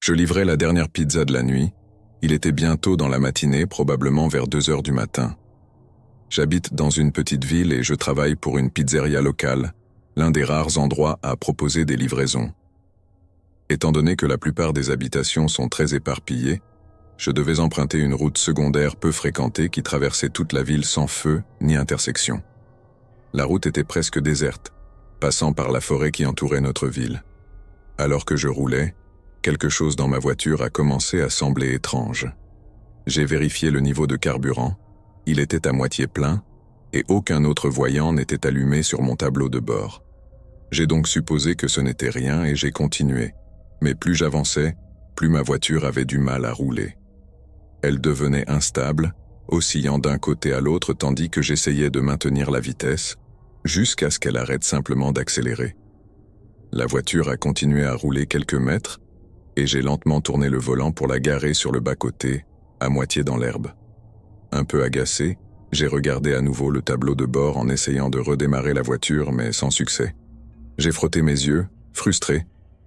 Je livrais la dernière pizza de la nuit. Il était bientôt dans la matinée, probablement vers 2 heures du matin. J'habite dans une petite ville et je travaille pour une pizzeria locale, l'un des rares endroits à proposer des livraisons. Étant donné que la plupart des habitations sont très éparpillées, je devais emprunter une route secondaire peu fréquentée qui traversait toute la ville sans feu ni intersection. La route était presque déserte, passant par la forêt qui entourait notre ville. Alors que je roulais, quelque chose dans ma voiture a commencé à sembler étrange. J'ai vérifié le niveau de carburant, il était à moitié plein, et aucun autre voyant n'était allumé sur mon tableau de bord. J'ai donc supposé que ce n'était rien et j'ai continué, mais plus j'avançais, plus ma voiture avait du mal à rouler. Elle devenait instable, oscillant d'un côté à l'autre tandis que j'essayais de maintenir la vitesse, jusqu'à ce qu'elle arrête simplement d'accélérer. La voiture a continué à rouler quelques mètres, et j'ai lentement tourné le volant pour la garer sur le bas-côté, à moitié dans l'herbe. Un peu agacé, j'ai regardé à nouveau le tableau de bord en essayant de redémarrer la voiture, mais sans succès. J'ai frotté mes yeux, frustré,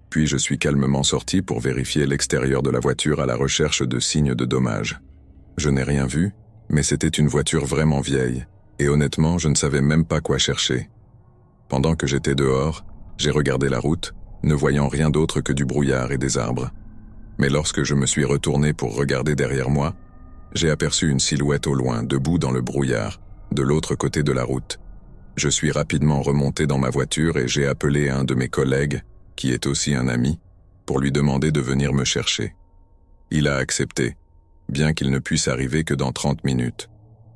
puis je suis calmement sorti pour vérifier l'extérieur de la voiture à la recherche de signes de dommages. Je n'ai rien vu, mais c'était une voiture vraiment vieille, et honnêtement, je ne savais même pas quoi chercher. Pendant que j'étais dehors, j'ai regardé la route, ne voyant rien d'autre que du brouillard et des arbres. Mais lorsque je me suis retourné pour regarder derrière moi, j'ai aperçu une silhouette au loin, debout dans le brouillard, de l'autre côté de la route. Je suis rapidement remonté dans ma voiture et j'ai appelé un de mes collègues, qui est aussi un ami, pour lui demander de venir me chercher. Il a accepté, bien qu'il ne puisse arriver que dans 30 minutes.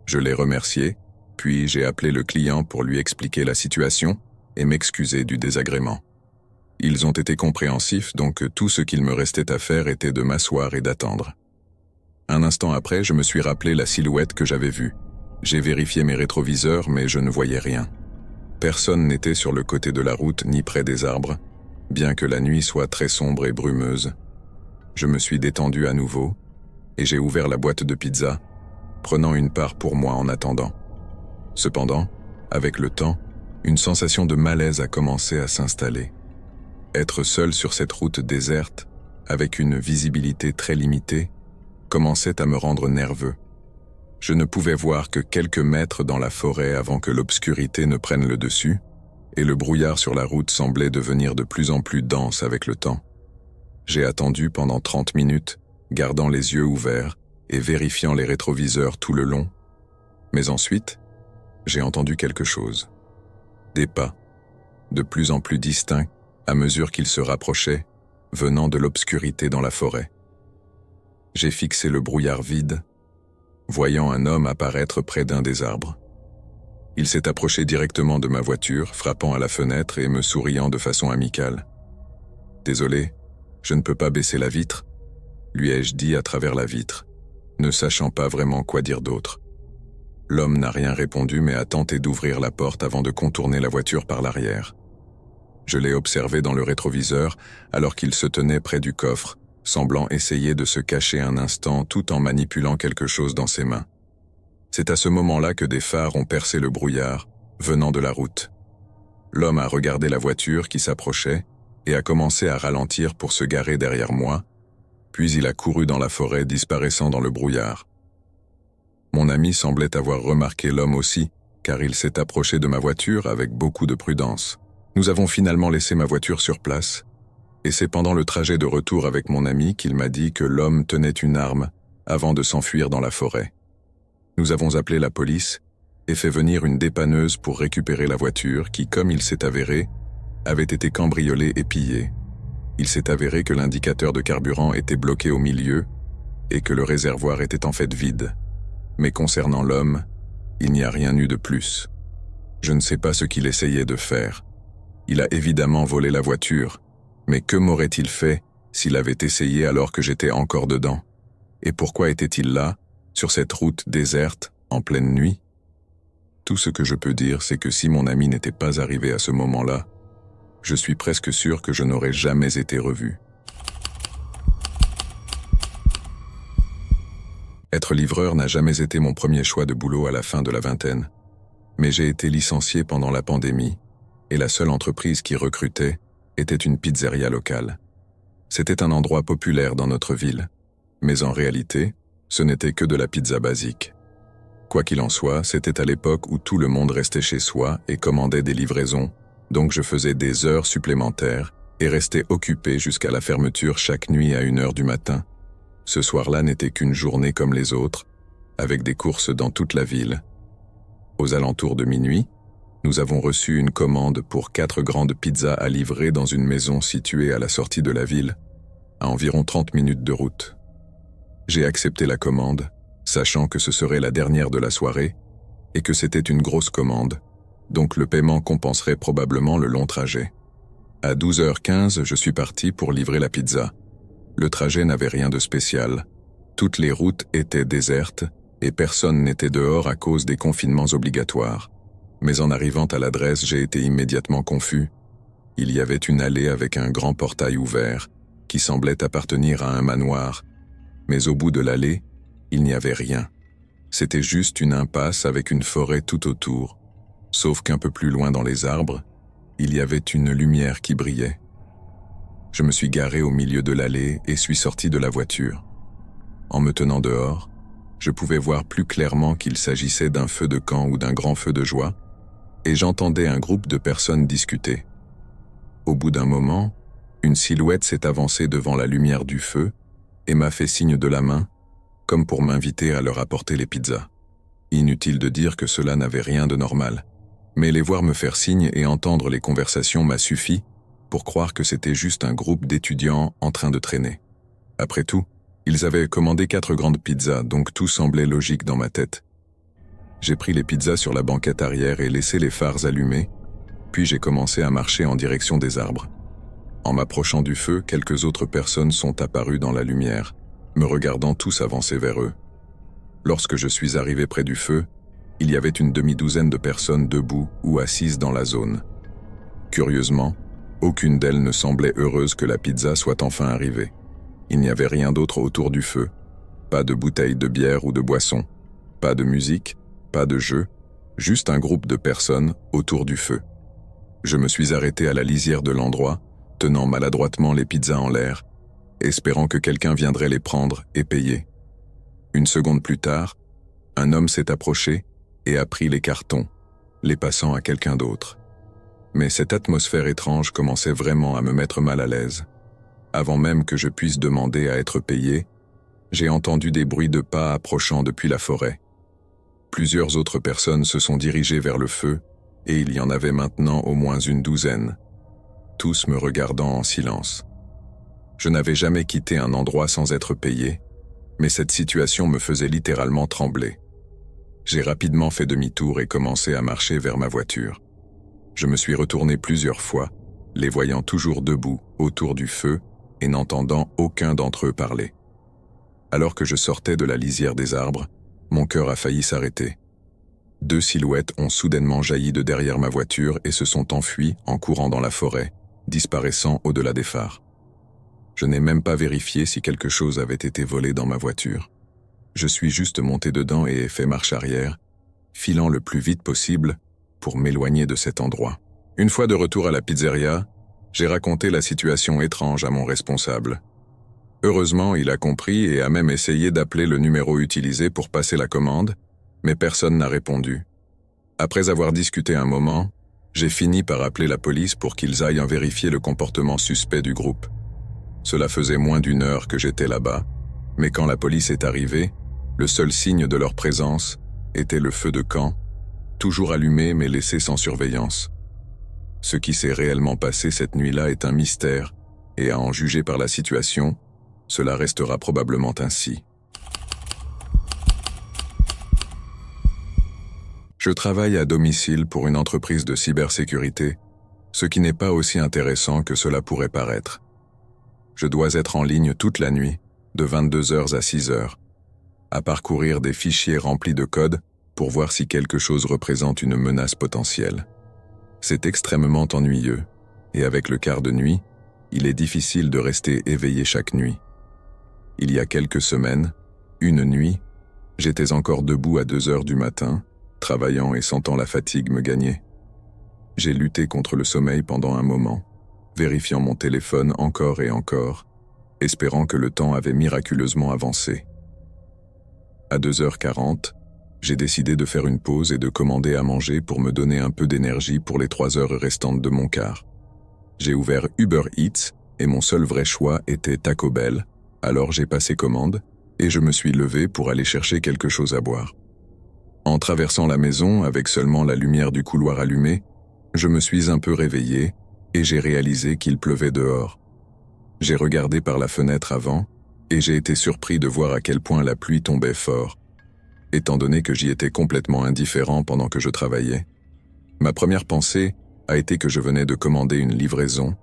Je l'ai remercié, puis j'ai appelé le client pour lui expliquer la situation et m'excuser du désagrément. Ils ont été compréhensifs, donc tout ce qu'il me restait à faire était de m'asseoir et d'attendre. Un instant après, je me suis rappelé la silhouette que j'avais vue. J'ai vérifié mes rétroviseurs, mais je ne voyais rien. Personne n'était sur le côté de la route ni près des arbres, bien que la nuit soit très sombre et brumeuse. Je me suis détendu à nouveau, et j'ai ouvert la boîte de pizza, prenant une part pour moi en attendant. Cependant, avec le temps, une sensation de malaise a commencé à s'installer. Être seul sur cette route déserte, avec une visibilité très limitée, commençait à me rendre nerveux. Je ne pouvais voir que quelques mètres dans la forêt avant que l'obscurité ne prenne le dessus, et le brouillard sur la route semblait devenir de plus en plus dense avec le temps. J'ai attendu pendant 30 minutes, gardant les yeux ouverts et vérifiant les rétroviseurs tout le long, mais ensuite, j'ai entendu quelque chose. Des pas, de plus en plus distincts à mesure qu'ils se rapprochaient, venant de l'obscurité dans la forêt. J'ai fixé le brouillard vide, voyant un homme apparaître près d'un des arbres. Il s'est approché directement de ma voiture, frappant à la fenêtre et me souriant de façon amicale. « Désolé, je ne peux pas baisser la vitre », lui ai-je dit à travers la vitre, ne sachant pas vraiment quoi dire d'autre. L'homme n'a rien répondu mais a tenté d'ouvrir la porte avant de contourner la voiture par l'arrière. Je l'ai observé dans le rétroviseur alors qu'il se tenait près du coffre, semblant essayer de se cacher un instant tout en manipulant quelque chose dans ses mains. C'est à ce moment-là que des phares ont percé le brouillard, venant de la route. L'homme a regardé la voiture qui s'approchait et a commencé à ralentir pour se garer derrière moi, puis il a couru dans la forêt disparaissant dans le brouillard. Mon ami semblait avoir remarqué l'homme aussi, car il s'est approché de ma voiture avec beaucoup de prudence. Nous avons finalement laissé ma voiture sur place, et c'est pendant le trajet de retour avec mon ami qu'il m'a dit que l'homme tenait une arme avant de s'enfuir dans la forêt. Nous avons appelé la police et fait venir une dépanneuse pour récupérer la voiture qui, comme il s'est avéré, avait été cambriolée et pillée. Il s'est avéré que l'indicateur de carburant était bloqué au milieu et que le réservoir était en fait vide. Mais concernant l'homme, il n'y a rien eu de plus. Je ne sais pas ce qu'il essayait de faire. Il a évidemment volé la voiture, mais que m'aurait-il fait s'il avait essayé alors que j'étais encore dedans? Et pourquoi était-il là, sur cette route déserte, en pleine nuit? Tout ce que je peux dire, c'est que si mon ami n'était pas arrivé à ce moment-là, je suis presque sûr que je n'aurais jamais été revu. Être livreur n'a jamais été mon premier choix de boulot à la fin de la vingtaine, mais j'ai été licencié pendant la pandémie, et la seule entreprise qui recrutait était une pizzeria locale. C'était un endroit populaire dans notre ville, mais en réalité, ce n'était que de la pizza basique. Quoi qu'il en soit, c'était à l'époque où tout le monde restait chez soi et commandait des livraisons, donc je faisais des heures supplémentaires et restais occupé jusqu'à la fermeture chaque nuit à 1 heure du matin. Ce soir-là n'était qu'une journée comme les autres, avec des courses dans toute la ville. Aux alentours de minuit, nous avons reçu une commande pour 4 grandes pizzas à livrer dans une maison située à la sortie de la ville, à environ 30 minutes de route. J'ai accepté la commande, sachant que ce serait la dernière de la soirée et que c'était une grosse commande, donc le paiement compenserait probablement le long trajet. À 12h15, je suis parti pour livrer la pizza. Le trajet n'avait rien de spécial. Toutes les routes étaient désertes et personne n'était dehors à cause des confinements obligatoires. Mais en arrivant à l'adresse, j'ai été immédiatement confus. Il y avait une allée avec un grand portail ouvert qui semblait appartenir à un manoir. Mais au bout de l'allée, il n'y avait rien. C'était juste une impasse avec une forêt tout autour. Sauf qu'un peu plus loin dans les arbres, il y avait une lumière qui brillait. Je me suis garé au milieu de l'allée et suis sorti de la voiture. En me tenant dehors, je pouvais voir plus clairement qu'il s'agissait d'un feu de camp ou d'un grand feu de joie, et j'entendais un groupe de personnes discuter. Au bout d'un moment, une silhouette s'est avancée devant la lumière du feu et m'a fait signe de la main, comme pour m'inviter à leur apporter les pizzas. Inutile de dire que cela n'avait rien de normal, mais les voir me faire signe et entendre les conversations m'a suffi pour croire que c'était juste un groupe d'étudiants en train de traîner. Après tout, ils avaient commandé 4 grandes pizzas, donc tout semblait logique dans ma tête. J'ai pris les pizzas sur la banquette arrière et laissé les phares allumés, puis j'ai commencé à marcher en direction des arbres. En m'approchant du feu, quelques autres personnes sont apparues dans la lumière, me regardant tous avancer vers eux. Lorsque je suis arrivé près du feu, il y avait une demi-douzaine de personnes debout ou assises dans la zone. Curieusement, aucune d'elles ne semblait heureuse que la pizza soit enfin arrivée. Il n'y avait rien d'autre autour du feu. Pas de bouteilles de bière ou de boisson. Pas de musique, pas de jeu, juste un groupe de personnes autour du feu. Je me suis arrêté à la lisière de l'endroit, tenant maladroitement les pizzas en l'air, espérant que quelqu'un viendrait les prendre et payer. Une seconde plus tard, un homme s'est approché et a pris les cartons, les passant à quelqu'un d'autre. Mais cette atmosphère étrange commençait vraiment à me mettre mal à l'aise. Avant même que je puisse demander à être payé, j'ai entendu des bruits de pas approchant depuis la forêt. Plusieurs autres personnes se sont dirigées vers le feu, et il y en avait maintenant au moins une douzaine, tous me regardant en silence. Je n'avais jamais quitté un endroit sans être payé, mais cette situation me faisait littéralement trembler. J'ai rapidement fait demi-tour et commencé à marcher vers ma voiture. Je me suis retourné plusieurs fois, les voyant toujours debout autour du feu et n'entendant aucun d'entre eux parler. Alors que je sortais de la lisière des arbres, mon cœur a failli s'arrêter. 2 silhouettes ont soudainement jailli de derrière ma voiture et se sont enfuies en courant dans la forêt, disparaissant au-delà des phares. Je n'ai même pas vérifié si quelque chose avait été volé dans ma voiture. Je suis juste monté dedans et ai fait marche arrière, filant le plus vite possible pour m'éloigner de cet endroit. Une fois de retour à la pizzeria, j'ai raconté la situation étrange à mon responsable. Heureusement, il a compris et a même essayé d'appeler le numéro utilisé pour passer la commande, mais personne n'a répondu. Après avoir discuté un moment, j'ai fini par appeler la police pour qu'ils aillent en vérifier le comportement suspect du groupe. Cela faisait moins d'1 heure que j'étais là-bas, mais quand la police est arrivée, le seul signe de leur présence était le feu de camp, toujours allumé mais laissé sans surveillance. Ce qui s'est réellement passé cette nuit-là est un mystère, et à en juger par la situation, cela restera probablement ainsi. Je travaille à domicile pour une entreprise de cybersécurité, ce qui n'est pas aussi intéressant que cela pourrait paraître. Je dois être en ligne toute la nuit, de 22h à 6h, à parcourir des fichiers remplis de codes pour voir si quelque chose représente une menace potentielle. C'est extrêmement ennuyeux, et avec le quart de nuit, il est difficile de rester éveillé chaque nuit. Il y a quelques semaines, une nuit, j'étais encore debout à 2h du matin, travaillant et sentant la fatigue me gagner. J'ai lutté contre le sommeil pendant un moment, vérifiant mon téléphone encore et encore, espérant que le temps avait miraculeusement avancé. À 2h40, j'ai décidé de faire une pause et de commander à manger pour me donner un peu d'énergie pour les 3 heures restantes de mon quart. J'ai ouvert Uber Eats et mon seul vrai choix était Taco Bell, alors j'ai passé commande et je me suis levé pour aller chercher quelque chose à boire. En traversant la maison avec seulement la lumière du couloir allumée, je me suis un peu réveillé et j'ai réalisé qu'il pleuvait dehors. J'ai regardé par la fenêtre avant et j'ai été surpris de voir à quel point la pluie tombait fort. Étant donné que j'y étais complètement indifférent pendant que je travaillais, ma première pensée a été que je venais de commander une livraison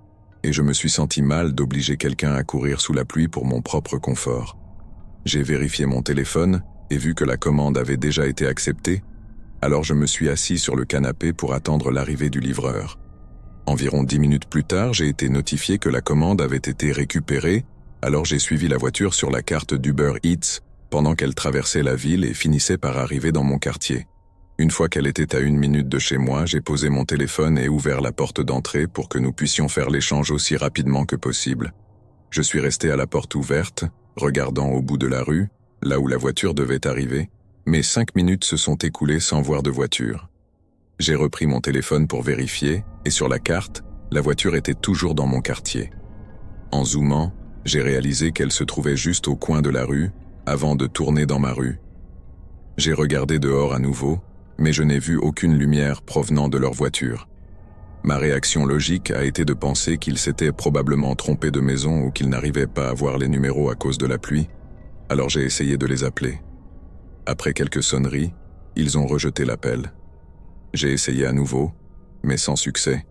et je me suis senti mal d'obliger quelqu'un à courir sous la pluie pour mon propre confort. J'ai vérifié mon téléphone et vu que la commande avait déjà été acceptée, alors je me suis assis sur le canapé pour attendre l'arrivée du livreur. Environ 10 minutes plus tard, j'ai été notifié que la commande avait été récupérée, alors j'ai suivi la voiture sur la carte d'Uber Eats pendant qu'elle traversait la ville et finissait par arriver dans mon quartier. Une fois qu'elle était à 1 minute de chez moi, j'ai posé mon téléphone et ouvert la porte d'entrée pour que nous puissions faire l'échange aussi rapidement que possible. Je suis resté à la porte ouverte, regardant au bout de la rue, là où la voiture devait arriver, mais 5 minutes se sont écoulées sans voir de voiture. J'ai repris mon téléphone pour vérifier, et sur la carte, la voiture était toujours dans mon quartier. En zoomant, j'ai réalisé qu'elle se trouvait juste au coin de la rue, avant de tourner dans ma rue. J'ai regardé dehors à nouveau, mais je n'ai vu aucune lumière provenant de leur voiture. Ma réaction logique a été de penser qu'ils s'étaient probablement trompés de maison ou qu'ils n'arrivaient pas à voir les numéros à cause de la pluie, alors j'ai essayé de les appeler. Après quelques sonneries, ils ont rejeté l'appel. J'ai essayé à nouveau, mais sans succès.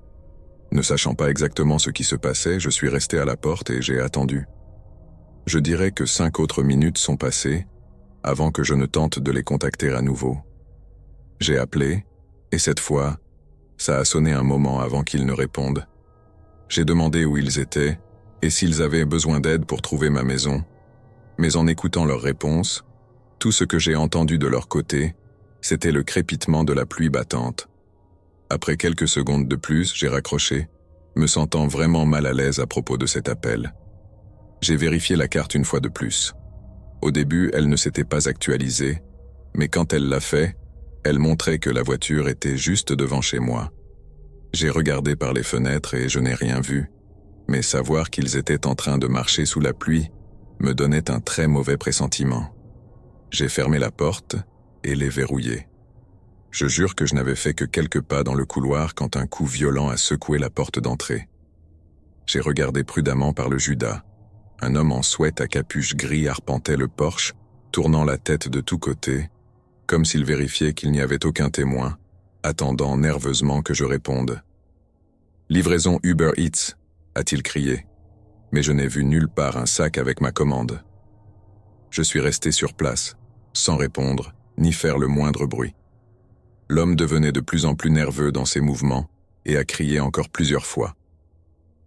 Ne sachant pas exactement ce qui se passait, je suis resté à la porte et j'ai attendu. Je dirais que 5 autres minutes sont passées avant que je ne tente de les contacter à nouveau. J'ai appelé, et cette fois, ça a sonné un moment avant qu'ils ne répondent. J'ai demandé où ils étaient et s'ils avaient besoin d'aide pour trouver ma maison, mais en écoutant leurs réponses, tout ce que j'ai entendu de leur côté, c'était le crépitement de la pluie battante. Après quelques secondes de plus, j'ai raccroché, me sentant vraiment mal à l'aise à propos de cet appel. J'ai vérifié la carte une fois de plus. Au début, elle ne s'était pas actualisée, mais quand elle l'a fait, elle montrait que la voiture était juste devant chez moi. J'ai regardé par les fenêtres et je n'ai rien vu, mais savoir qu'ils étaient en train de marcher sous la pluie me donnait un très mauvais pressentiment. J'ai fermé la porte et l'ai verrouillée. Je jure que je n'avais fait que quelques pas dans le couloir quand un coup violent a secoué la porte d'entrée. J'ai regardé prudemment par le Judas. Un homme en sweat à capuche gris arpentait le porche, tournant la tête de tous côtés, comme s'il vérifiait qu'il n'y avait aucun témoin, attendant nerveusement que je réponde. « Livraison Uber Eats », a-t-il crié, mais je n'ai vu nulle part un sac avec ma commande. Je suis resté sur place, sans répondre, ni faire le moindre bruit. L'homme devenait de plus en plus nerveux dans ses mouvements et a crié encore plusieurs fois.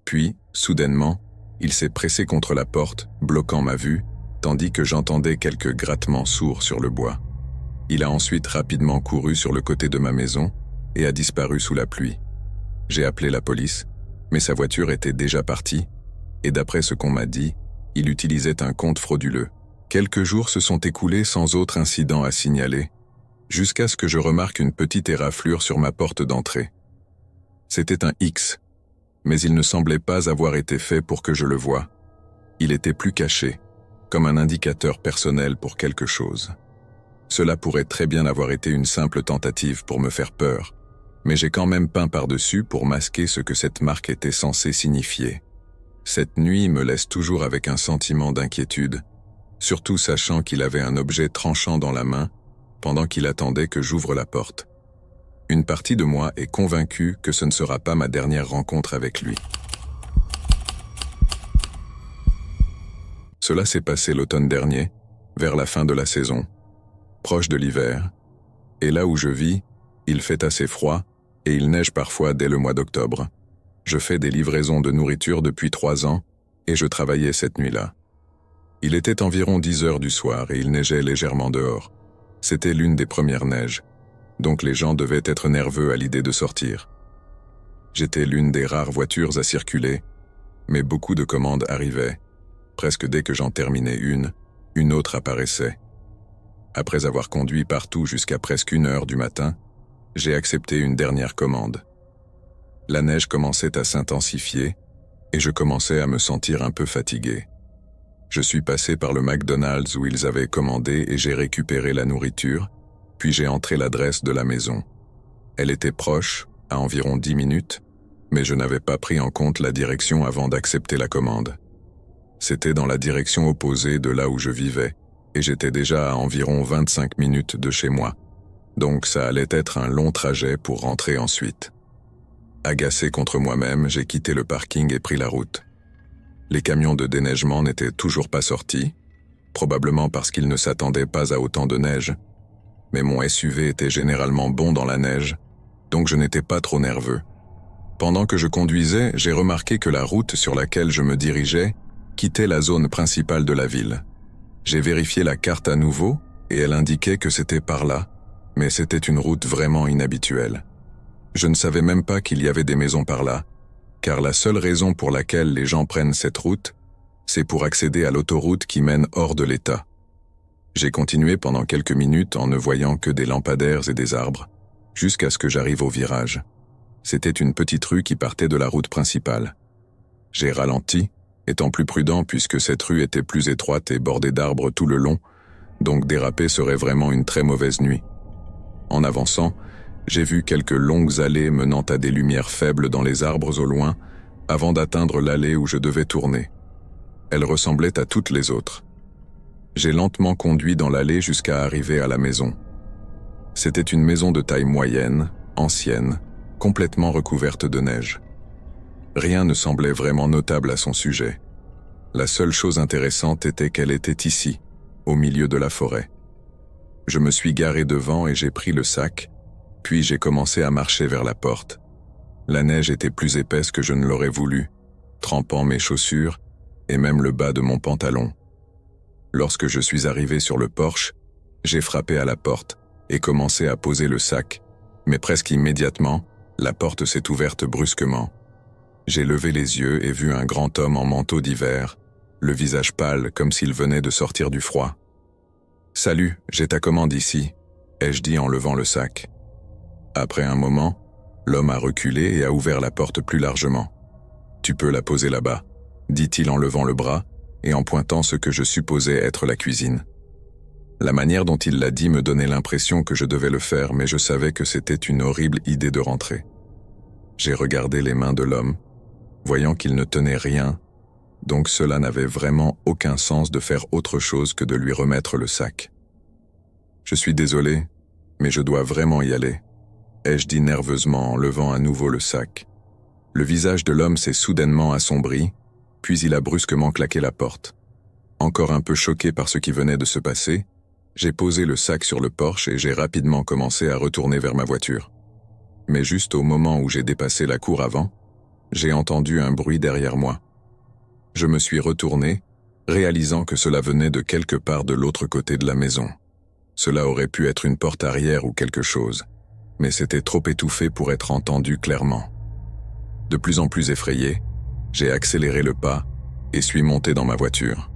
Puis, soudainement, il s'est pressé contre la porte, bloquant ma vue, tandis que j'entendais quelques grattements sourds sur le bois. Il a ensuite rapidement couru sur le côté de ma maison et a disparu sous la pluie. J'ai appelé la police, mais sa voiture était déjà partie, et d'après ce qu'on m'a dit, il utilisait un compte frauduleux. Quelques jours se sont écoulés sans autre incident à signaler, jusqu'à ce que je remarque une petite éraflure sur ma porte d'entrée. C'était un X, mais il ne semblait pas avoir été fait pour que je le voie. Il était plus caché, comme un indicateur personnel pour quelque chose. Cela pourrait très bien avoir été une simple tentative pour me faire peur, mais j'ai quand même peint par-dessus pour masquer ce que cette marque était censée signifier. Cette nuit me laisse toujours avec un sentiment d'inquiétude, surtout sachant qu'il avait un objet tranchant dans la main pendant qu'il attendait que j'ouvre la porte. Une partie de moi est convaincue que ce ne sera pas ma dernière rencontre avec lui. Cela s'est passé l'automne dernier, vers la fin de la saison, proche de l'hiver, et là où je vis, il fait assez froid et il neige parfois dès le mois d'octobre. Je fais des livraisons de nourriture depuis 3 ans et je travaillais cette nuit-là. Il était environ 10 heures du soir et il neigeait légèrement dehors. C'était l'une des premières neiges, donc les gens devaient être nerveux à l'idée de sortir. J'étais l'une des rares voitures à circuler, mais beaucoup de commandes arrivaient. Presque dès que j'en terminais une autre apparaissait. Après avoir conduit partout jusqu'à presque 1 heure du matin, j'ai accepté une dernière commande. La neige commençait à s'intensifier et je commençais à me sentir un peu fatigué. Je suis passé par le McDonald's où ils avaient commandé et j'ai récupéré la nourriture, puis j'ai entré l'adresse de la maison. Elle était proche, à environ 10 minutes, mais je n'avais pas pris en compte la direction avant d'accepter la commande. C'était dans la direction opposée de là où je vivais, et j'étais déjà à environ 25 minutes de chez moi, donc ça allait être un long trajet pour rentrer ensuite. Agacé contre moi-même, j'ai quitté le parking et pris la route. Les camions de déneigement n'étaient toujours pas sortis, probablement parce qu'ils ne s'attendaient pas à autant de neige, mais mon SUV était généralement bon dans la neige, donc je n'étais pas trop nerveux. Pendant que je conduisais, j'ai remarqué que la route sur laquelle je me dirigeais quittait la zone principale de la ville. J'ai vérifié la carte à nouveau et elle indiquait que c'était par là, mais c'était une route vraiment inhabituelle. Je ne savais même pas qu'il y avait des maisons par là, car la seule raison pour laquelle les gens prennent cette route, c'est pour accéder à l'autoroute qui mène hors de l'État. J'ai continué pendant quelques minutes en ne voyant que des lampadaires et des arbres, jusqu'à ce que j'arrive au virage. C'était une petite rue qui partait de la route principale. J'ai ralenti, étant plus prudent puisque cette rue était plus étroite et bordée d'arbres tout le long, donc déraper serait vraiment une très mauvaise nuit. En avançant, j'ai vu quelques longues allées menant à des lumières faibles dans les arbres au loin, avant d'atteindre l'allée où je devais tourner. Elle ressemblait à toutes les autres. J'ai lentement conduit dans l'allée jusqu'à arriver à la maison. C'était une maison de taille moyenne, ancienne, complètement recouverte de neige. Rien ne semblait vraiment notable à son sujet. La seule chose intéressante était qu'elle était ici, au milieu de la forêt. Je me suis garé devant et j'ai pris le sac, puis j'ai commencé à marcher vers la porte. La neige était plus épaisse que je ne l'aurais voulu, trempant mes chaussures et même le bas de mon pantalon. Lorsque je suis arrivé sur le porche, j'ai frappé à la porte et commencé à poser le sac, mais presque immédiatement, la porte s'est ouverte brusquement. J'ai levé les yeux et vu un grand homme en manteau d'hiver, le visage pâle comme s'il venait de sortir du froid. « Salut, j'ai ta commande ici », ai-je dit en levant le sac. Après un moment, l'homme a reculé et a ouvert la porte plus largement. « Tu peux la poser là-bas », dit-il en levant le bras et en pointant ce que je supposais être la cuisine. La manière dont il l'a dit me donnait l'impression que je devais le faire, mais je savais que c'était une horrible idée de rentrer. J'ai regardé les mains de l'homme, voyant qu'il ne tenait rien, donc cela n'avait vraiment aucun sens de faire autre chose que de lui remettre le sac. « Je suis désolé, mais je dois vraiment y aller », ai-je dit nerveusement en levant à nouveau le sac. Le visage de l'homme s'est soudainement assombri, puis il a brusquement claqué la porte. Encore un peu choqué par ce qui venait de se passer, j'ai posé le sac sur le porche et j'ai rapidement commencé à retourner vers ma voiture. Mais juste au moment où j'ai dépassé la cour avant, j'ai entendu un bruit derrière moi. Je me suis retourné, réalisant que cela venait de quelque part de l'autre côté de la maison. Cela aurait pu être une porte arrière ou quelque chose, mais c'était trop étouffé pour être entendu clairement. De plus en plus effrayé, j'ai accéléré le pas et suis monté dans ma voiture.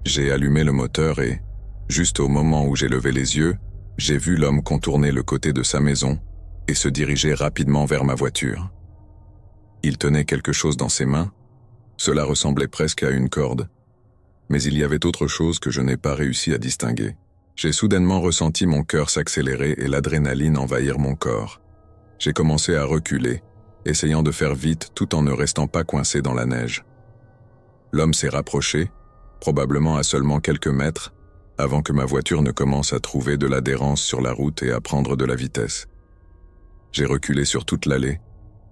J'ai allumé le moteur et, juste au moment où j'ai levé les yeux, j'ai vu l'homme contourner le côté de sa maison et se diriger rapidement vers ma voiture. Il tenait quelque chose dans ses mains, cela ressemblait presque à une corde, mais il y avait autre chose que je n'ai pas réussi à distinguer. J'ai soudainement ressenti mon cœur s'accélérer et l'adrénaline envahir mon corps. J'ai commencé à reculer, essayant de faire vite tout en ne restant pas coincé dans la neige. L'homme s'est rapproché, probablement à seulement quelques mètres, avant que ma voiture ne commence à trouver de l'adhérence sur la route et à prendre de la vitesse. J'ai reculé sur toute l'allée,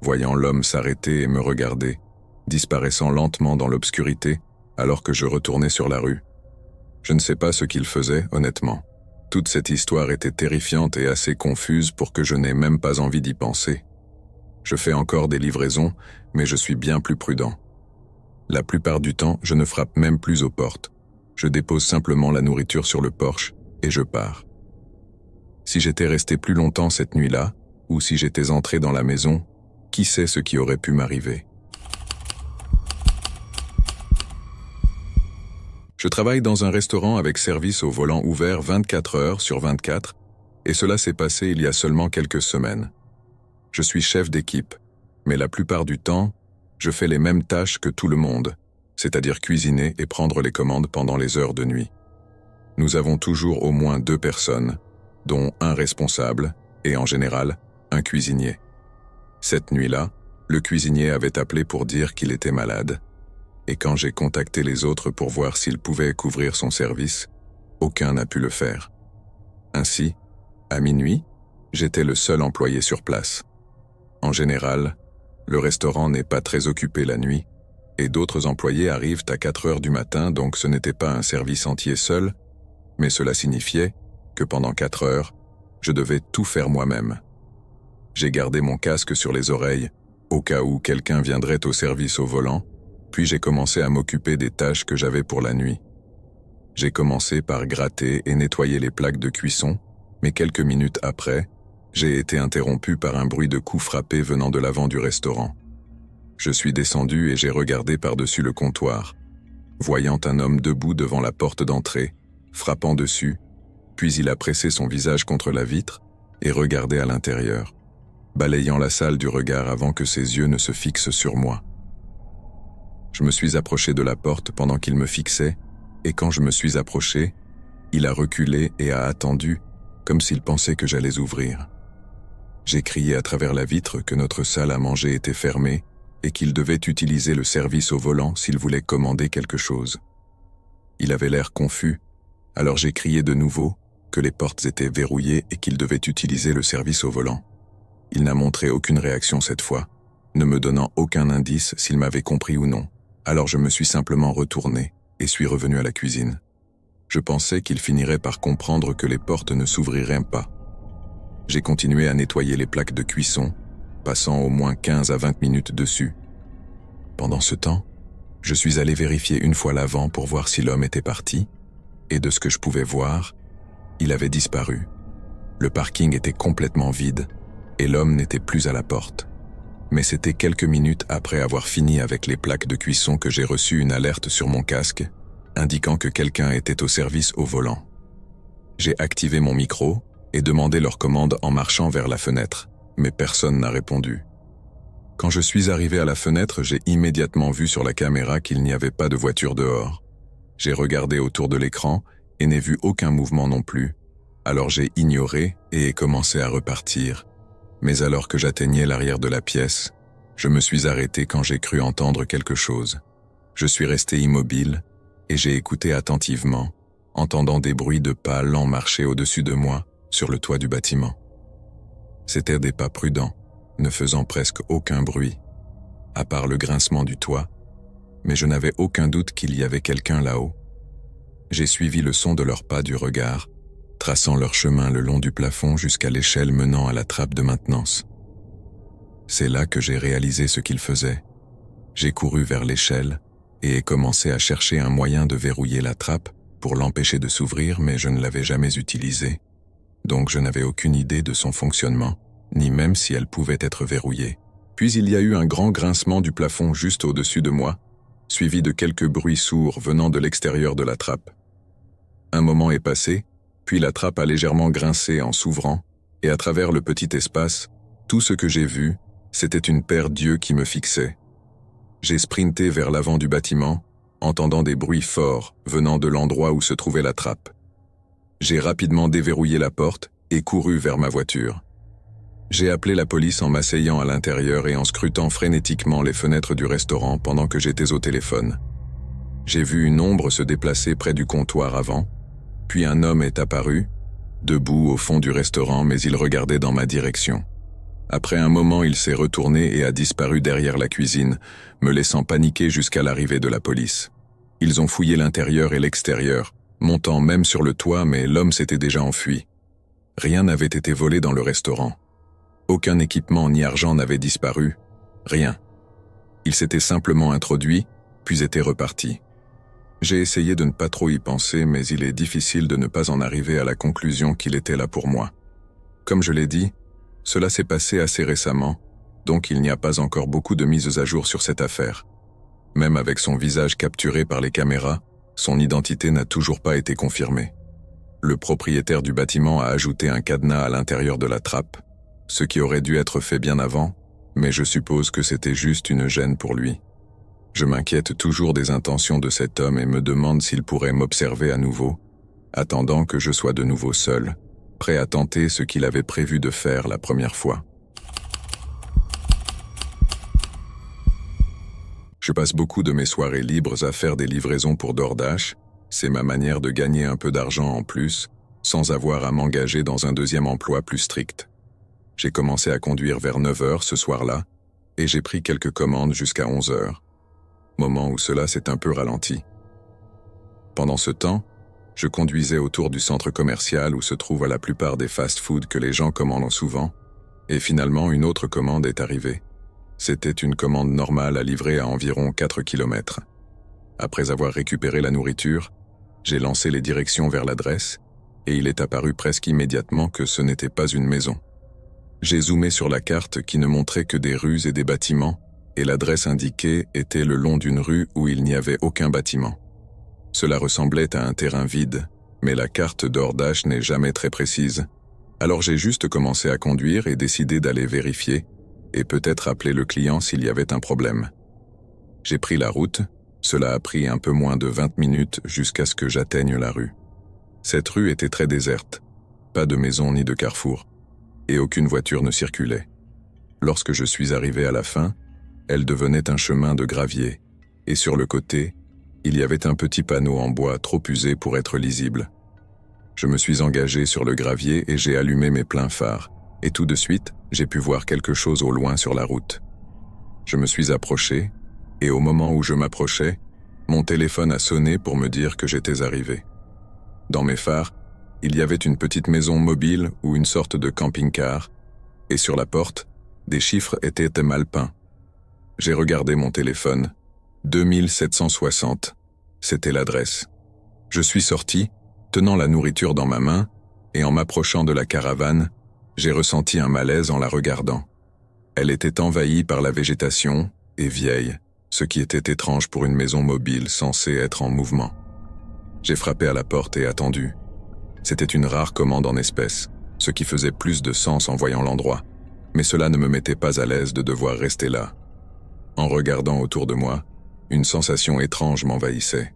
voyant l'homme s'arrêter et me regarder, disparaissant lentement dans l'obscurité alors que je retournais sur la rue. Je ne sais pas ce qu'il faisait, honnêtement. Toute cette histoire était terrifiante et assez confuse pour que je n'ai même pas envie d'y penser. Je fais encore des livraisons, mais je suis bien plus prudent. La plupart du temps, je ne frappe même plus aux portes. Je dépose simplement la nourriture sur le porche et je pars. Si j'étais resté plus longtemps cette nuit-là, ou si j'étais entré dans la maison, qui sait ce qui aurait pu m'arriver. Je travaille dans un restaurant avec service au volant ouvert 24 heures sur 24, et cela s'est passé il y a seulement quelques semaines. Je suis chef d'équipe, mais la plupart du temps, je fais les mêmes tâches que tout le monde, c'est-à-dire cuisiner et prendre les commandes pendant les heures de nuit. Nous avons toujours au moins 2 personnes, dont un responsable et, en général, un cuisinier. Cette nuit-là, le cuisinier avait appelé pour dire qu'il était malade, et quand j'ai contacté les autres pour voir s'ils pouvaient couvrir son service, aucun n'a pu le faire. Ainsi, à minuit, j'étais le seul employé sur place. En général, le restaurant n'est pas très occupé la nuit, et d'autres employés arrivent à 4 heures du matin, donc ce n'était pas un service entier seul, mais cela signifiait que pendant 4 heures, je devais tout faire moi-même. J'ai gardé mon casque sur les oreilles, au cas où quelqu'un viendrait au service au volant, puis j'ai commencé à m'occuper des tâches que j'avais pour la nuit. J'ai commencé par gratter et nettoyer les plaques de cuisson, mais quelques minutes après, j'ai été interrompu par un bruit de coups frappés venant de l'avant du restaurant. Je suis descendu et j'ai regardé par-dessus le comptoir, voyant un homme debout devant la porte d'entrée, frappant dessus, puis il a pressé son visage contre la vitre et regardé à l'intérieur, balayant la salle du regard avant que ses yeux ne se fixent sur moi. Je me suis approché de la porte pendant qu'il me fixait, et quand je me suis approché, il a reculé et a attendu, comme s'il pensait que j'allais ouvrir. J'ai crié à travers la vitre que notre salle à manger était fermée et qu'il devait utiliser le service au volant s'il voulait commander quelque chose. Il avait l'air confus, alors j'ai crié de nouveau que les portes étaient verrouillées et qu'il devait utiliser le service au volant. Il n'a montré aucune réaction cette fois, ne me donnant aucun indice s'il m'avait compris ou non. Alors je me suis simplement retourné et suis revenu à la cuisine. Je pensais qu'il finirait par comprendre que les portes ne s'ouvriraient pas. J'ai continué à nettoyer les plaques de cuisson, passant au moins 15 à 20 minutes dessus. Pendant ce temps, je suis allé vérifier une fois l'avant pour voir si l'homme était parti, et de ce que je pouvais voir, il avait disparu. Le parking était complètement vide, et l'homme n'était plus à la porte. Mais c'était quelques minutes après avoir fini avec les plaques de cuisson que j'ai reçu une alerte sur mon casque, indiquant que quelqu'un était au service au volant. J'ai activé mon micro et demandé leur commande en marchant vers la fenêtre, mais personne n'a répondu. Quand je suis arrivé à la fenêtre, j'ai immédiatement vu sur la caméra qu'il n'y avait pas de voiture dehors. J'ai regardé autour de l'écran et n'ai vu aucun mouvement non plus, alors j'ai ignoré et ai commencé à repartir. Mais alors que j'atteignais l'arrière de la pièce, je me suis arrêté quand j'ai cru entendre quelque chose. Je suis resté immobile et j'ai écouté attentivement, entendant des bruits de pas lents marcher au-dessus de moi, sur le toit du bâtiment. C'étaient des pas prudents, ne faisant presque aucun bruit, à part le grincement du toit, mais je n'avais aucun doute qu'il y avait quelqu'un là-haut. J'ai suivi le son de leurs pas du regard, traçant leur chemin le long du plafond jusqu'à l'échelle menant à la trappe de maintenance. C'est là que j'ai réalisé ce qu'ils faisaient. J'ai couru vers l'échelle et ai commencé à chercher un moyen de verrouiller la trappe pour l'empêcher de s'ouvrir, mais je ne l'avais jamais utilisée, donc je n'avais aucune idée de son fonctionnement, ni même si elle pouvait être verrouillée. Puis il y a eu un grand grincement du plafond juste au-dessus de moi, suivi de quelques bruits sourds venant de l'extérieur de la trappe. Un moment est passé, puis la trappe a légèrement grincé en s'ouvrant, et à travers le petit espace, tout ce que j'ai vu, c'était une paire d'yeux qui me fixaient. J'ai sprinté vers l'avant du bâtiment, entendant des bruits forts venant de l'endroit où se trouvait la trappe. J'ai rapidement déverrouillé la porte et couru vers ma voiture. J'ai appelé la police en m'asseyant à l'intérieur et en scrutant frénétiquement les fenêtres du restaurant pendant que j'étais au téléphone. J'ai vu une ombre se déplacer près du comptoir avant, puis un homme est apparu, debout au fond du restaurant, mais il regardait dans ma direction. Après un moment, il s'est retourné et a disparu derrière la cuisine, me laissant paniquer jusqu'à l'arrivée de la police. Ils ont fouillé l'intérieur et l'extérieur, montant même sur le toit, mais l'homme s'était déjà enfui. Rien n'avait été volé dans le restaurant. Aucun équipement ni argent n'avait disparu, rien. Il s'était simplement introduit, puis était reparti. J'ai essayé de ne pas trop y penser, mais il est difficile de ne pas en arriver à la conclusion qu'il était là pour moi. Comme je l'ai dit, cela s'est passé assez récemment, donc il n'y a pas encore beaucoup de mises à jour sur cette affaire. Même avec son visage capturé par les caméras, Son identité n'a toujours pas été confirmée. Le propriétaire du bâtiment a ajouté un cadenas à l'intérieur de la trappe, ce qui aurait dû être fait bien avant, mais je suppose que c'était juste une gêne pour lui. Je m'inquiète toujours des intentions de cet homme et me demande s'il pourrait m'observer à nouveau, attendant que je sois de nouveau seul, prêt à tenter ce qu'il avait prévu de faire la première fois. Je passe beaucoup de mes soirées libres à faire des livraisons pour DoorDash. C'est ma manière de gagner un peu d'argent en plus, sans avoir à m'engager dans un deuxième emploi plus strict. J'ai commencé à conduire vers 9h ce soir-là, et j'ai pris quelques commandes jusqu'à 11h, moment où cela s'est un peu ralenti. Pendant ce temps, je conduisais autour du centre commercial où se trouvent la plupart des fast-foods que les gens commandent souvent, et finalement une autre commande est arrivée. C'était une commande normale à livrer à environ 4 km. Après avoir récupéré la nourriture, j'ai lancé les directions vers l'adresse, et il est apparu presque immédiatement que ce n'était pas une maison. J'ai zoomé sur la carte qui ne montrait que des rues et des bâtiments, et l'adresse indiquée était le long d'une rue où il n'y avait aucun bâtiment. Cela ressemblait à un terrain vide, mais la carte DoorDash n'est jamais très précise. Alors j'ai juste commencé à conduire et décidé d'aller vérifier, et peut-être appeler le client s'il y avait un problème. J'ai pris la route, cela a pris un peu moins de 20 minutes jusqu'à ce que j'atteigne la rue. Cette rue était très déserte, pas de maison ni de carrefour, et aucune voiture ne circulait. Lorsque je suis arrivé à la fin, elle devenait un chemin de gravier, et sur le côté, il y avait un petit panneau en bois trop usé pour être lisible. Je me suis engagé sur le gravier et j'ai allumé mes pleins phares, et tout de suite, j'ai pu voir quelque chose au loin sur la route. Je me suis approché, et au moment où je m'approchais, mon téléphone a sonné pour me dire que j'étais arrivé. Dans mes phares, il y avait une petite maison mobile ou une sorte de camping-car, et sur la porte, des chiffres étaient mal peints. J'ai regardé mon téléphone. 2760, c'était l'adresse. Je suis sorti, tenant la nourriture dans ma main, et en m'approchant de la caravane, j'ai ressenti un malaise en la regardant. Elle était envahie par la végétation et vieille, ce qui était étrange pour une maison mobile censée être en mouvement. J'ai frappé à la porte et attendu. C'était une rare commande en espèces, ce qui faisait plus de sens en voyant l'endroit, mais cela ne me mettait pas à l'aise de devoir rester là. En regardant autour de moi, une sensation étrange m'envahissait.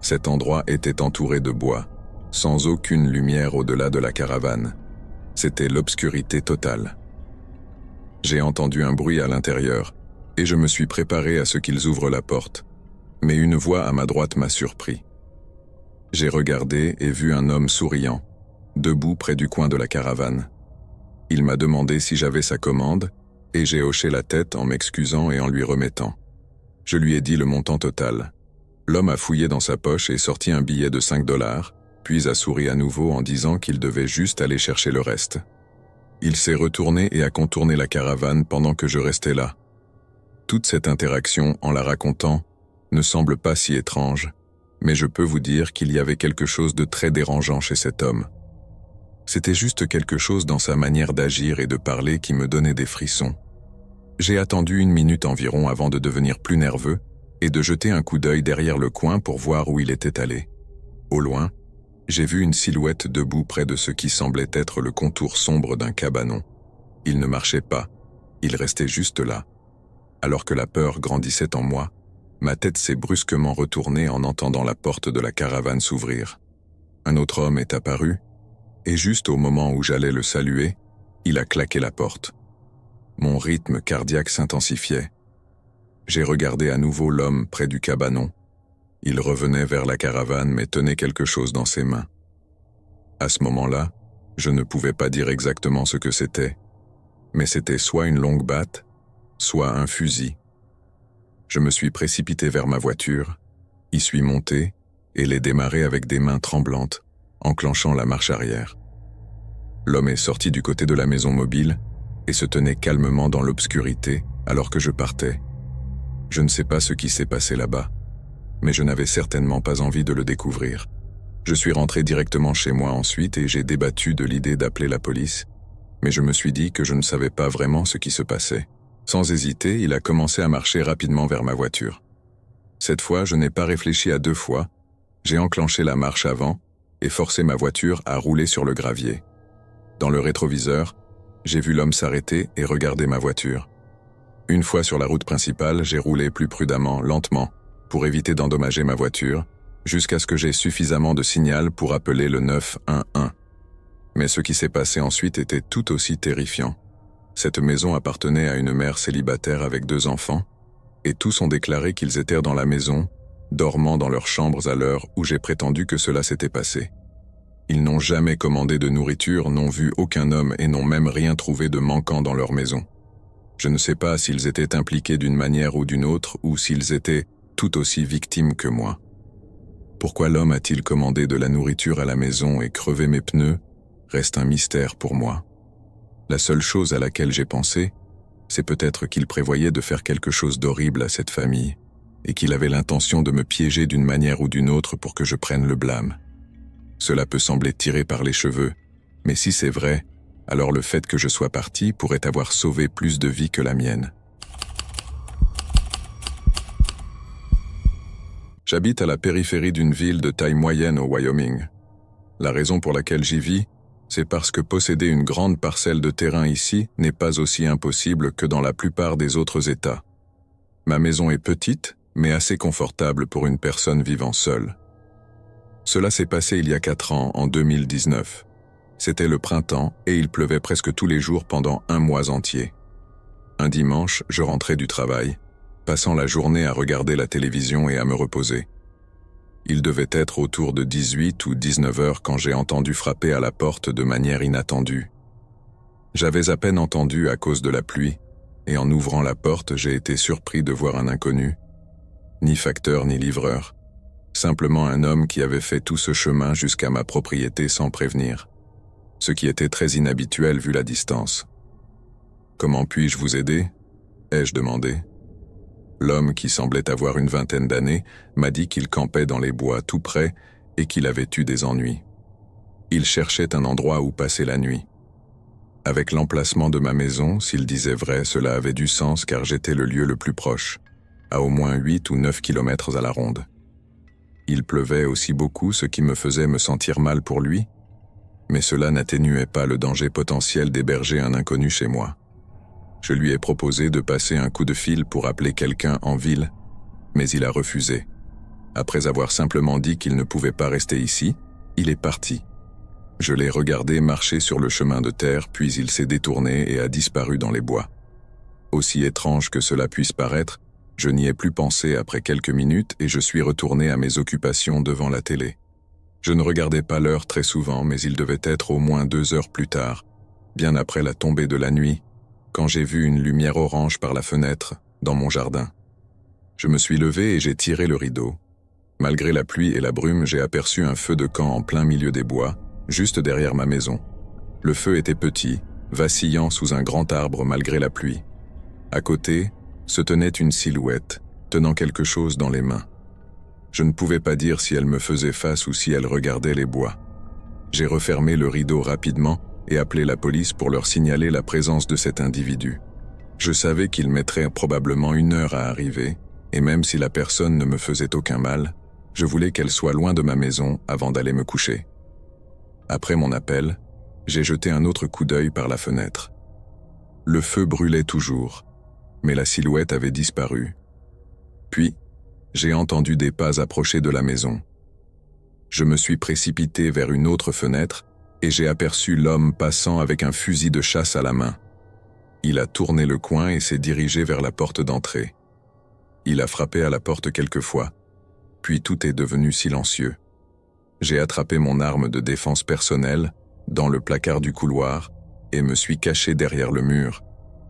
Cet endroit était entouré de bois, sans aucune lumière au-delà de la caravane. C'était l'obscurité totale. J'ai entendu un bruit à l'intérieur, et je me suis préparé à ce qu'ils ouvrent la porte, mais une voix à ma droite m'a surpris. J'ai regardé et vu un homme souriant, debout près du coin de la caravane. Il m'a demandé si j'avais sa commande, et j'ai hoché la tête en m'excusant et en lui remettant. Je lui ai dit le montant total. L'homme a fouillé dans sa poche et sorti un billet de 5 $, puis a souri à nouveau en disant qu'il devait juste aller chercher le reste. Il s'est retourné et a contourné la caravane pendant que je restais là. Toute cette interaction, en la racontant, ne semble pas si étrange, mais je peux vous dire qu'il y avait quelque chose de très dérangeant chez cet homme. C'était juste quelque chose dans sa manière d'agir et de parler qui me donnait des frissons. J'ai attendu 1 minute environ avant de devenir plus nerveux et de jeter un coup d'œil derrière le coin pour voir où il était allé. Au loin, j'ai vu une silhouette debout près de ce qui semblait être le contour sombre d'un cabanon. Il ne marchait pas, il restait juste là. Alors que la peur grandissait en moi, ma tête s'est brusquement retournée en entendant la porte de la caravane s'ouvrir. Un autre homme est apparu, et juste au moment où j'allais le saluer, il a claqué la porte. Mon rythme cardiaque s'intensifiait. J'ai regardé à nouveau l'homme près du cabanon. Il revenait vers la caravane mais tenait quelque chose dans ses mains. À ce moment-là, je ne pouvais pas dire exactement ce que c'était, mais c'était soit une longue batte, soit un fusil. Je me suis précipité vers ma voiture, y suis monté et l'ai démarré avec des mains tremblantes, enclenchant la marche arrière. L'homme est sorti du côté de la maison mobile et se tenait calmement dans l'obscurité alors que je partais. Je ne sais pas ce qui s'est passé là-bas, mais je n'avais certainement pas envie de le découvrir. Je suis rentré directement chez moi ensuite et j'ai débattu de l'idée d'appeler la police, mais je me suis dit que je ne savais pas vraiment ce qui se passait. Sans hésiter, il a commencé à marcher rapidement vers ma voiture. Cette fois, je n'ai pas réfléchi à 2 fois J'ai enclenché la marche avant et forcé ma voiture à rouler sur le gravier. Dans le rétroviseur, j'ai vu l'homme s'arrêter et regarder ma voiture. Une fois sur la route principale, j'ai roulé plus prudemment, lentement, pour éviter d'endommager ma voiture, jusqu'à ce que j'aie suffisamment de signal pour appeler le 911. Mais ce qui s'est passé ensuite était tout aussi terrifiant. Cette maison appartenait à une mère célibataire avec 2 enfants, et tous ont déclaré qu'ils étaient dans la maison, dormant dans leurs chambres à l'heure où j'ai prétendu que cela s'était passé. Ils n'ont jamais commandé de nourriture, n'ont vu aucun homme et n'ont même rien trouvé de manquant dans leur maison. Je ne sais pas s'ils étaient impliqués d'une manière ou d'une autre ou s'ils étaient tout aussi victimes que moi. Pourquoi l'homme a-t-il commandé de la nourriture à la maison et crevé mes pneus reste un mystère pour moi. La seule chose à laquelle j'ai pensé, c'est peut-être qu'il prévoyait de faire quelque chose d'horrible à cette famille et qu'il avait l'intention de me piéger d'une manière ou d'une autre pour que je prenne le blâme. Cela peut sembler tiré par les cheveux, mais si c'est vrai, alors le fait que je sois parti pourrait avoir sauvé plus de vies que la mienne. J'habite à la périphérie d'une ville de taille moyenne au Wyoming. La raison pour laquelle j'y vis, c'est parce que posséder une grande parcelle de terrain ici n'est pas aussi impossible que dans la plupart des autres États. Ma maison est petite, mais assez confortable pour une personne vivant seule. Cela s'est passé il y a 4 ans, en 2019. C'était le printemps et il pleuvait presque tous les jours pendant 1 mois entier. Un dimanche, je rentrais du travail, passant la journée à regarder la télévision et à me reposer. Il devait être autour de 18 ou 19 heures quand j'ai entendu frapper à la porte de manière inattendue. J'avais à peine entendu à cause de la pluie, et en ouvrant la porte, j'ai été surpris de voir un inconnu. Ni facteur ni livreur. Simplement un homme qui avait fait tout ce chemin jusqu'à ma propriété sans prévenir. Ce qui était très inhabituel vu la distance. « Comment puis-je vous aider ?» ai-je demandé. L'homme, qui semblait avoir une 20aine d'années, m'a dit qu'il campait dans les bois tout près et qu'il avait eu des ennuis. Il cherchait un endroit où passer la nuit. Avec l'emplacement de ma maison, s'il disait vrai, cela avait du sens car j'étais le lieu le plus proche, à au moins 8 ou 9 kilomètres à la ronde. Il pleuvait aussi beaucoup, ce qui me faisait me sentir mal pour lui, mais cela n'atténuait pas le danger potentiel d'héberger un inconnu chez moi. Je lui ai proposé de passer un coup de fil pour appeler quelqu'un en ville, mais il a refusé. Après avoir simplement dit qu'il ne pouvait pas rester ici, il est parti. Je l'ai regardé marcher sur le chemin de terre, puis il s'est détourné et a disparu dans les bois. Aussi étrange que cela puisse paraître, je n'y ai plus pensé après quelques minutes et je suis retourné à mes occupations devant la télé. Je ne regardais pas l'heure très souvent, mais il devait être au moins 2 heures plus tard, bien après la tombée de la nuit, quand j'ai vu une lumière orange par la fenêtre, dans mon jardin. Je me suis levé et j'ai tiré le rideau. Malgré la pluie et la brume, j'ai aperçu un feu de camp en plein milieu des bois, juste derrière ma maison. Le feu était petit, vacillant sous un grand arbre malgré la pluie. À côté, se tenait une silhouette, tenant quelque chose dans les mains. Je ne pouvais pas dire si elle me faisait face ou si elle regardait les bois. J'ai refermé le rideau rapidement et appelé la police pour leur signaler la présence de cet individu. Je savais qu'il mettrait probablement 1 heure à arriver, et même si la personne ne me faisait aucun mal, je voulais qu'elle soit loin de ma maison avant d'aller me coucher. Après mon appel, j'ai jeté un autre coup d'œil par la fenêtre. Le feu brûlait toujours, mais la silhouette avait disparu. Puis, j'ai entendu des pas approcher de la maison. Je me suis précipité vers une autre fenêtre et j'ai aperçu l'homme passant avec un fusil de chasse à la main. Il a tourné le coin et s'est dirigé vers la porte d'entrée. Il a frappé à la porte quelques fois, puis tout est devenu silencieux. J'ai attrapé mon arme de défense personnelle dans le placard du couloir et me suis caché derrière le mur,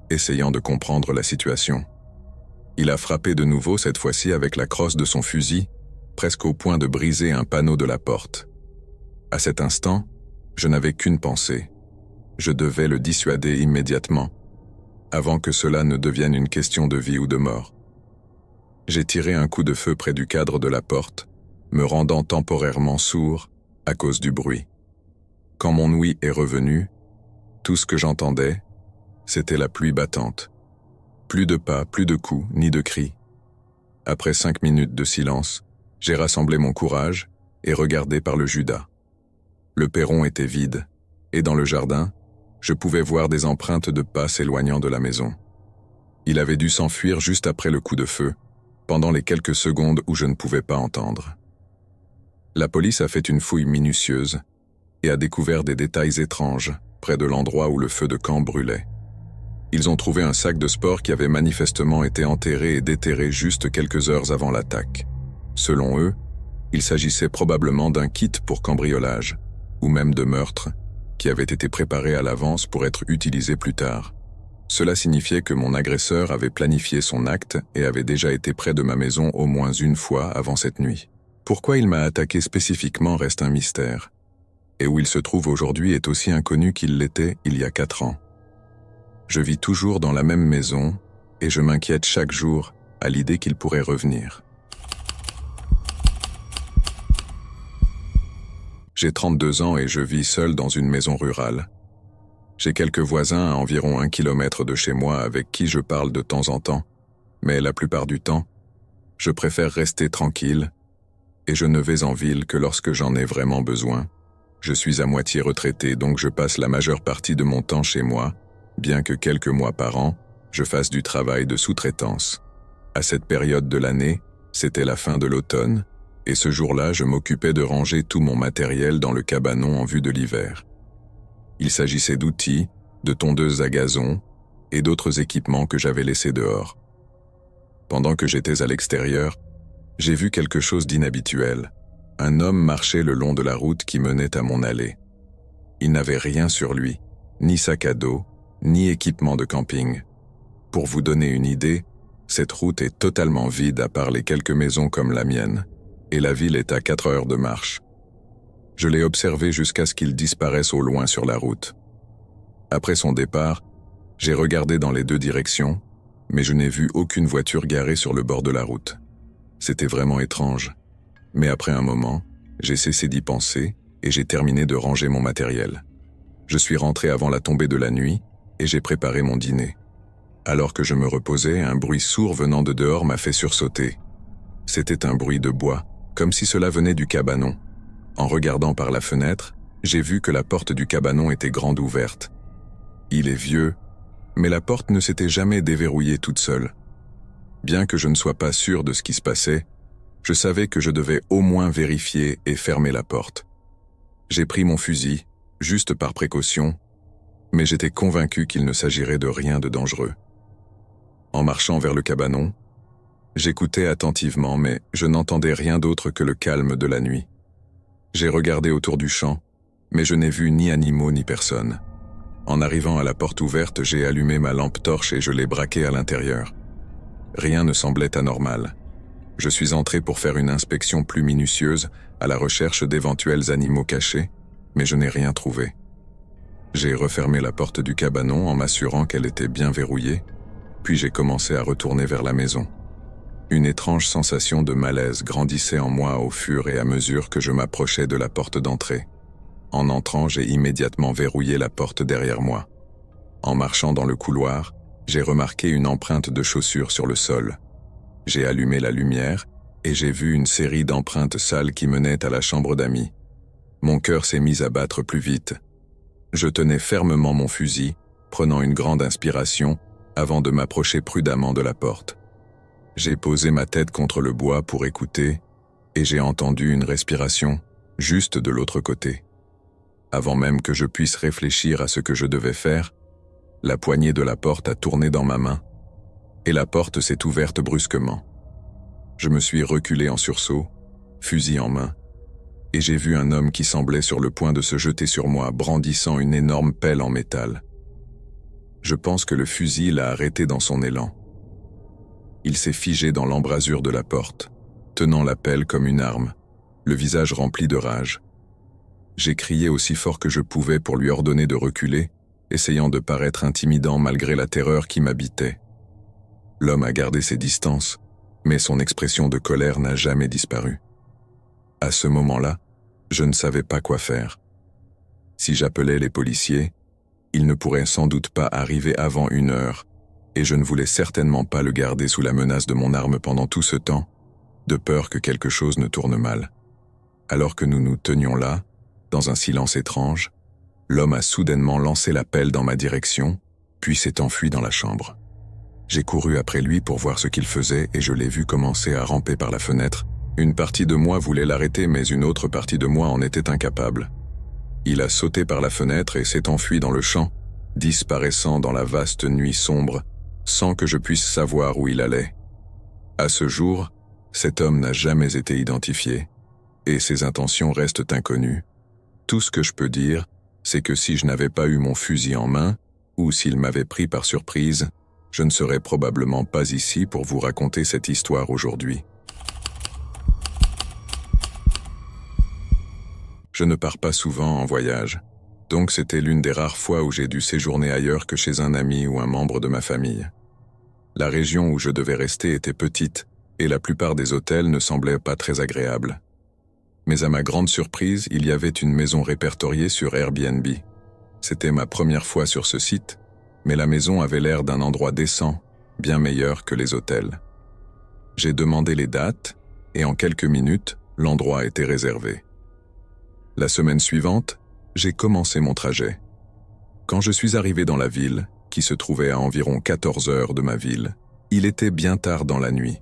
essayant de comprendre la situation. Il a frappé de nouveau, cette fois-ci avec la crosse de son fusil, presque au point de briser un panneau de la porte. À cet instant, je n'avais qu'une pensée. Je devais le dissuader immédiatement, avant que cela ne devienne une question de vie ou de mort. J'ai tiré un coup de feu près du cadre de la porte, me rendant temporairement sourd à cause du bruit. Quand mon ouïe est revenu, tout ce que j'entendais, c'était la pluie battante. Plus de pas, plus de coups, ni de cris. Après 5 minutes de silence, j'ai rassemblé mon courage et regardé par le Judas. Le perron était vide, et dans le jardin, je pouvais voir des empreintes de pas s'éloignant de la maison. Il avait dû s'enfuir juste après le coup de feu, pendant les quelques secondes où je ne pouvais pas entendre. La police a fait une fouille minutieuse et a découvert des détails étranges près de l'endroit où le feu de camp brûlait. Ils ont trouvé un sac de sport qui avait manifestement été enterré et déterré juste quelques heures avant l'attaque. Selon eux, il s'agissait probablement d'un kit pour cambriolage, ou même de meurtre, qui avait été préparé à l'avance pour être utilisé plus tard. Cela signifiait que mon agresseur avait planifié son acte et avait déjà été près de ma maison au moins une fois avant cette nuit. Pourquoi il m'a attaqué spécifiquement reste un mystère, et où il se trouve aujourd'hui est aussi inconnu qu'il l'était il y a 4 ans. Je vis toujours dans la même maison et je m'inquiète chaque jour à l'idée qu'il pourrait revenir. J'ai 32 ans et je vis seul dans une maison rurale. J'ai quelques voisins à environ 1 kilomètre de chez moi avec qui je parle de temps en temps, mais la plupart du temps, je préfère rester tranquille et je ne vais en ville que lorsque j'en ai vraiment besoin. Je suis à moitié retraité, donc je passe la majeure partie de mon temps chez moi, bien que quelques mois par an, je fasse du travail de sous-traitance. À cette période de l'année, c'était la fin de l'automne, et ce jour-là, je m'occupais de ranger tout mon matériel dans le cabanon en vue de l'hiver. Il s'agissait d'outils, de tondeuses à gazon et d'autres équipements que j'avais laissés dehors. Pendant que j'étais à l'extérieur, j'ai vu quelque chose d'inhabituel. Un homme marchait le long de la route qui menait à mon allée. Il n'avait rien sur lui, ni sac à dos, ni équipement de camping. Pour vous donner une idée, cette route est totalement vide à part les quelques maisons comme la mienne, et la ville est à 4 heures de marche. Je l'ai observé jusqu'à ce qu'il disparaisse au loin sur la route. Après son départ, j'ai regardé dans les 2 directions, mais je n'ai vu aucune voiture garée sur le bord de la route. C'était vraiment étrange. Mais après un moment, j'ai cessé d'y penser et j'ai terminé de ranger mon matériel. Je suis rentré avant la tombée de la nuit et j'ai préparé mon dîner. Alors que je me reposais, un bruit sourd venant de dehors m'a fait sursauter. C'était un bruit de bois, comme si cela venait du cabanon. En regardant par la fenêtre, j'ai vu que la porte du cabanon était grande ouverte. Il est vieux, mais la porte ne s'était jamais déverrouillée toute seule. Bien que je ne sois pas sûr de ce qui se passait, je savais que je devais au moins vérifier et fermer la porte. J'ai pris mon fusil, juste par précaution, mais j'étais convaincu qu'il ne s'agirait de rien de dangereux. En marchant vers le cabanon, j'écoutais attentivement, mais je n'entendais rien d'autre que le calme de la nuit. J'ai regardé autour du champ, mais je n'ai vu ni animaux ni personne. En arrivant à la porte ouverte, j'ai allumé ma lampe torche et je l'ai braquée à l'intérieur. Rien ne semblait anormal. Je suis entré pour faire une inspection plus minutieuse à la recherche d'éventuels animaux cachés, mais je n'ai rien trouvé. J'ai refermé la porte du cabanon en m'assurant qu'elle était bien verrouillée, puis j'ai commencé à retourner vers la maison. Une étrange sensation de malaise grandissait en moi au fur et à mesure que je m'approchais de la porte d'entrée. En entrant, j'ai immédiatement verrouillé la porte derrière moi. En marchant dans le couloir, j'ai remarqué une empreinte de chaussure sur le sol. J'ai allumé la lumière et j'ai vu une série d'empreintes sales qui menaient à la chambre d'amis. Mon cœur s'est mis à battre plus vite. Je tenais fermement mon fusil, prenant une grande inspiration avant de m'approcher prudemment de la porte. J'ai posé ma tête contre le bois pour écouter et j'ai entendu une respiration juste de l'autre côté. Avant même que je puisse réfléchir à ce que je devais faire, la poignée de la porte a tourné dans ma main et la porte s'est ouverte brusquement. Je me suis reculé en sursaut, fusil en main, et j'ai vu un homme qui semblait sur le point de se jeter sur moi, brandissant une énorme pelle en métal. Je pense que le fusil l'a arrêté dans son élan. Il s'est figé dans l'embrasure de la porte, tenant la pelle comme une arme, le visage rempli de rage. J'ai crié aussi fort que je pouvais pour lui ordonner de reculer, essayant de paraître intimidant malgré la terreur qui m'habitait. L'homme a gardé ses distances, mais son expression de colère n'a jamais disparu. À ce moment-là, je ne savais pas quoi faire. Si j'appelais les policiers, ils ne pourraient sans doute pas arriver avant 1 heure, et je ne voulais certainement pas le garder sous la menace de mon arme pendant tout ce temps, de peur que quelque chose ne tourne mal. Alors que nous nous tenions là, dans un silence étrange, l'homme a soudainement lancé la pelle dans ma direction, puis s'est enfui dans la chambre. J'ai couru après lui pour voir ce qu'il faisait et je l'ai vu commencer à ramper par la fenêtre. Une partie de moi voulait l'arrêter, mais une autre partie de moi en était incapable. Il a sauté par la fenêtre et s'est enfui dans le champ, disparaissant dans la vaste nuit sombre, sans que je puisse savoir où il allait. À ce jour, cet homme n'a jamais été identifié, et ses intentions restent inconnues. Tout ce que je peux dire, c'est que si je n'avais pas eu mon fusil en main, ou s'il m'avait pris par surprise, je ne serais probablement pas ici pour vous raconter cette histoire aujourd'hui. Je ne pars pas souvent en voyage, donc c'était l'une des rares fois où j'ai dû séjourner ailleurs que chez un ami ou un membre de ma famille. La région où je devais rester était petite, et la plupart des hôtels ne semblaient pas très agréables. Mais à ma grande surprise, il y avait une maison répertoriée sur Airbnb. C'était ma première fois sur ce site, mais la maison avait l'air d'un endroit décent, bien meilleur que les hôtels. J'ai demandé les dates, et en quelques minutes, l'endroit était réservé. La semaine suivante, j'ai commencé mon trajet. Quand je suis arrivé dans la ville, qui se trouvait à environ 14 heures de ma ville, il était bien tard dans la nuit.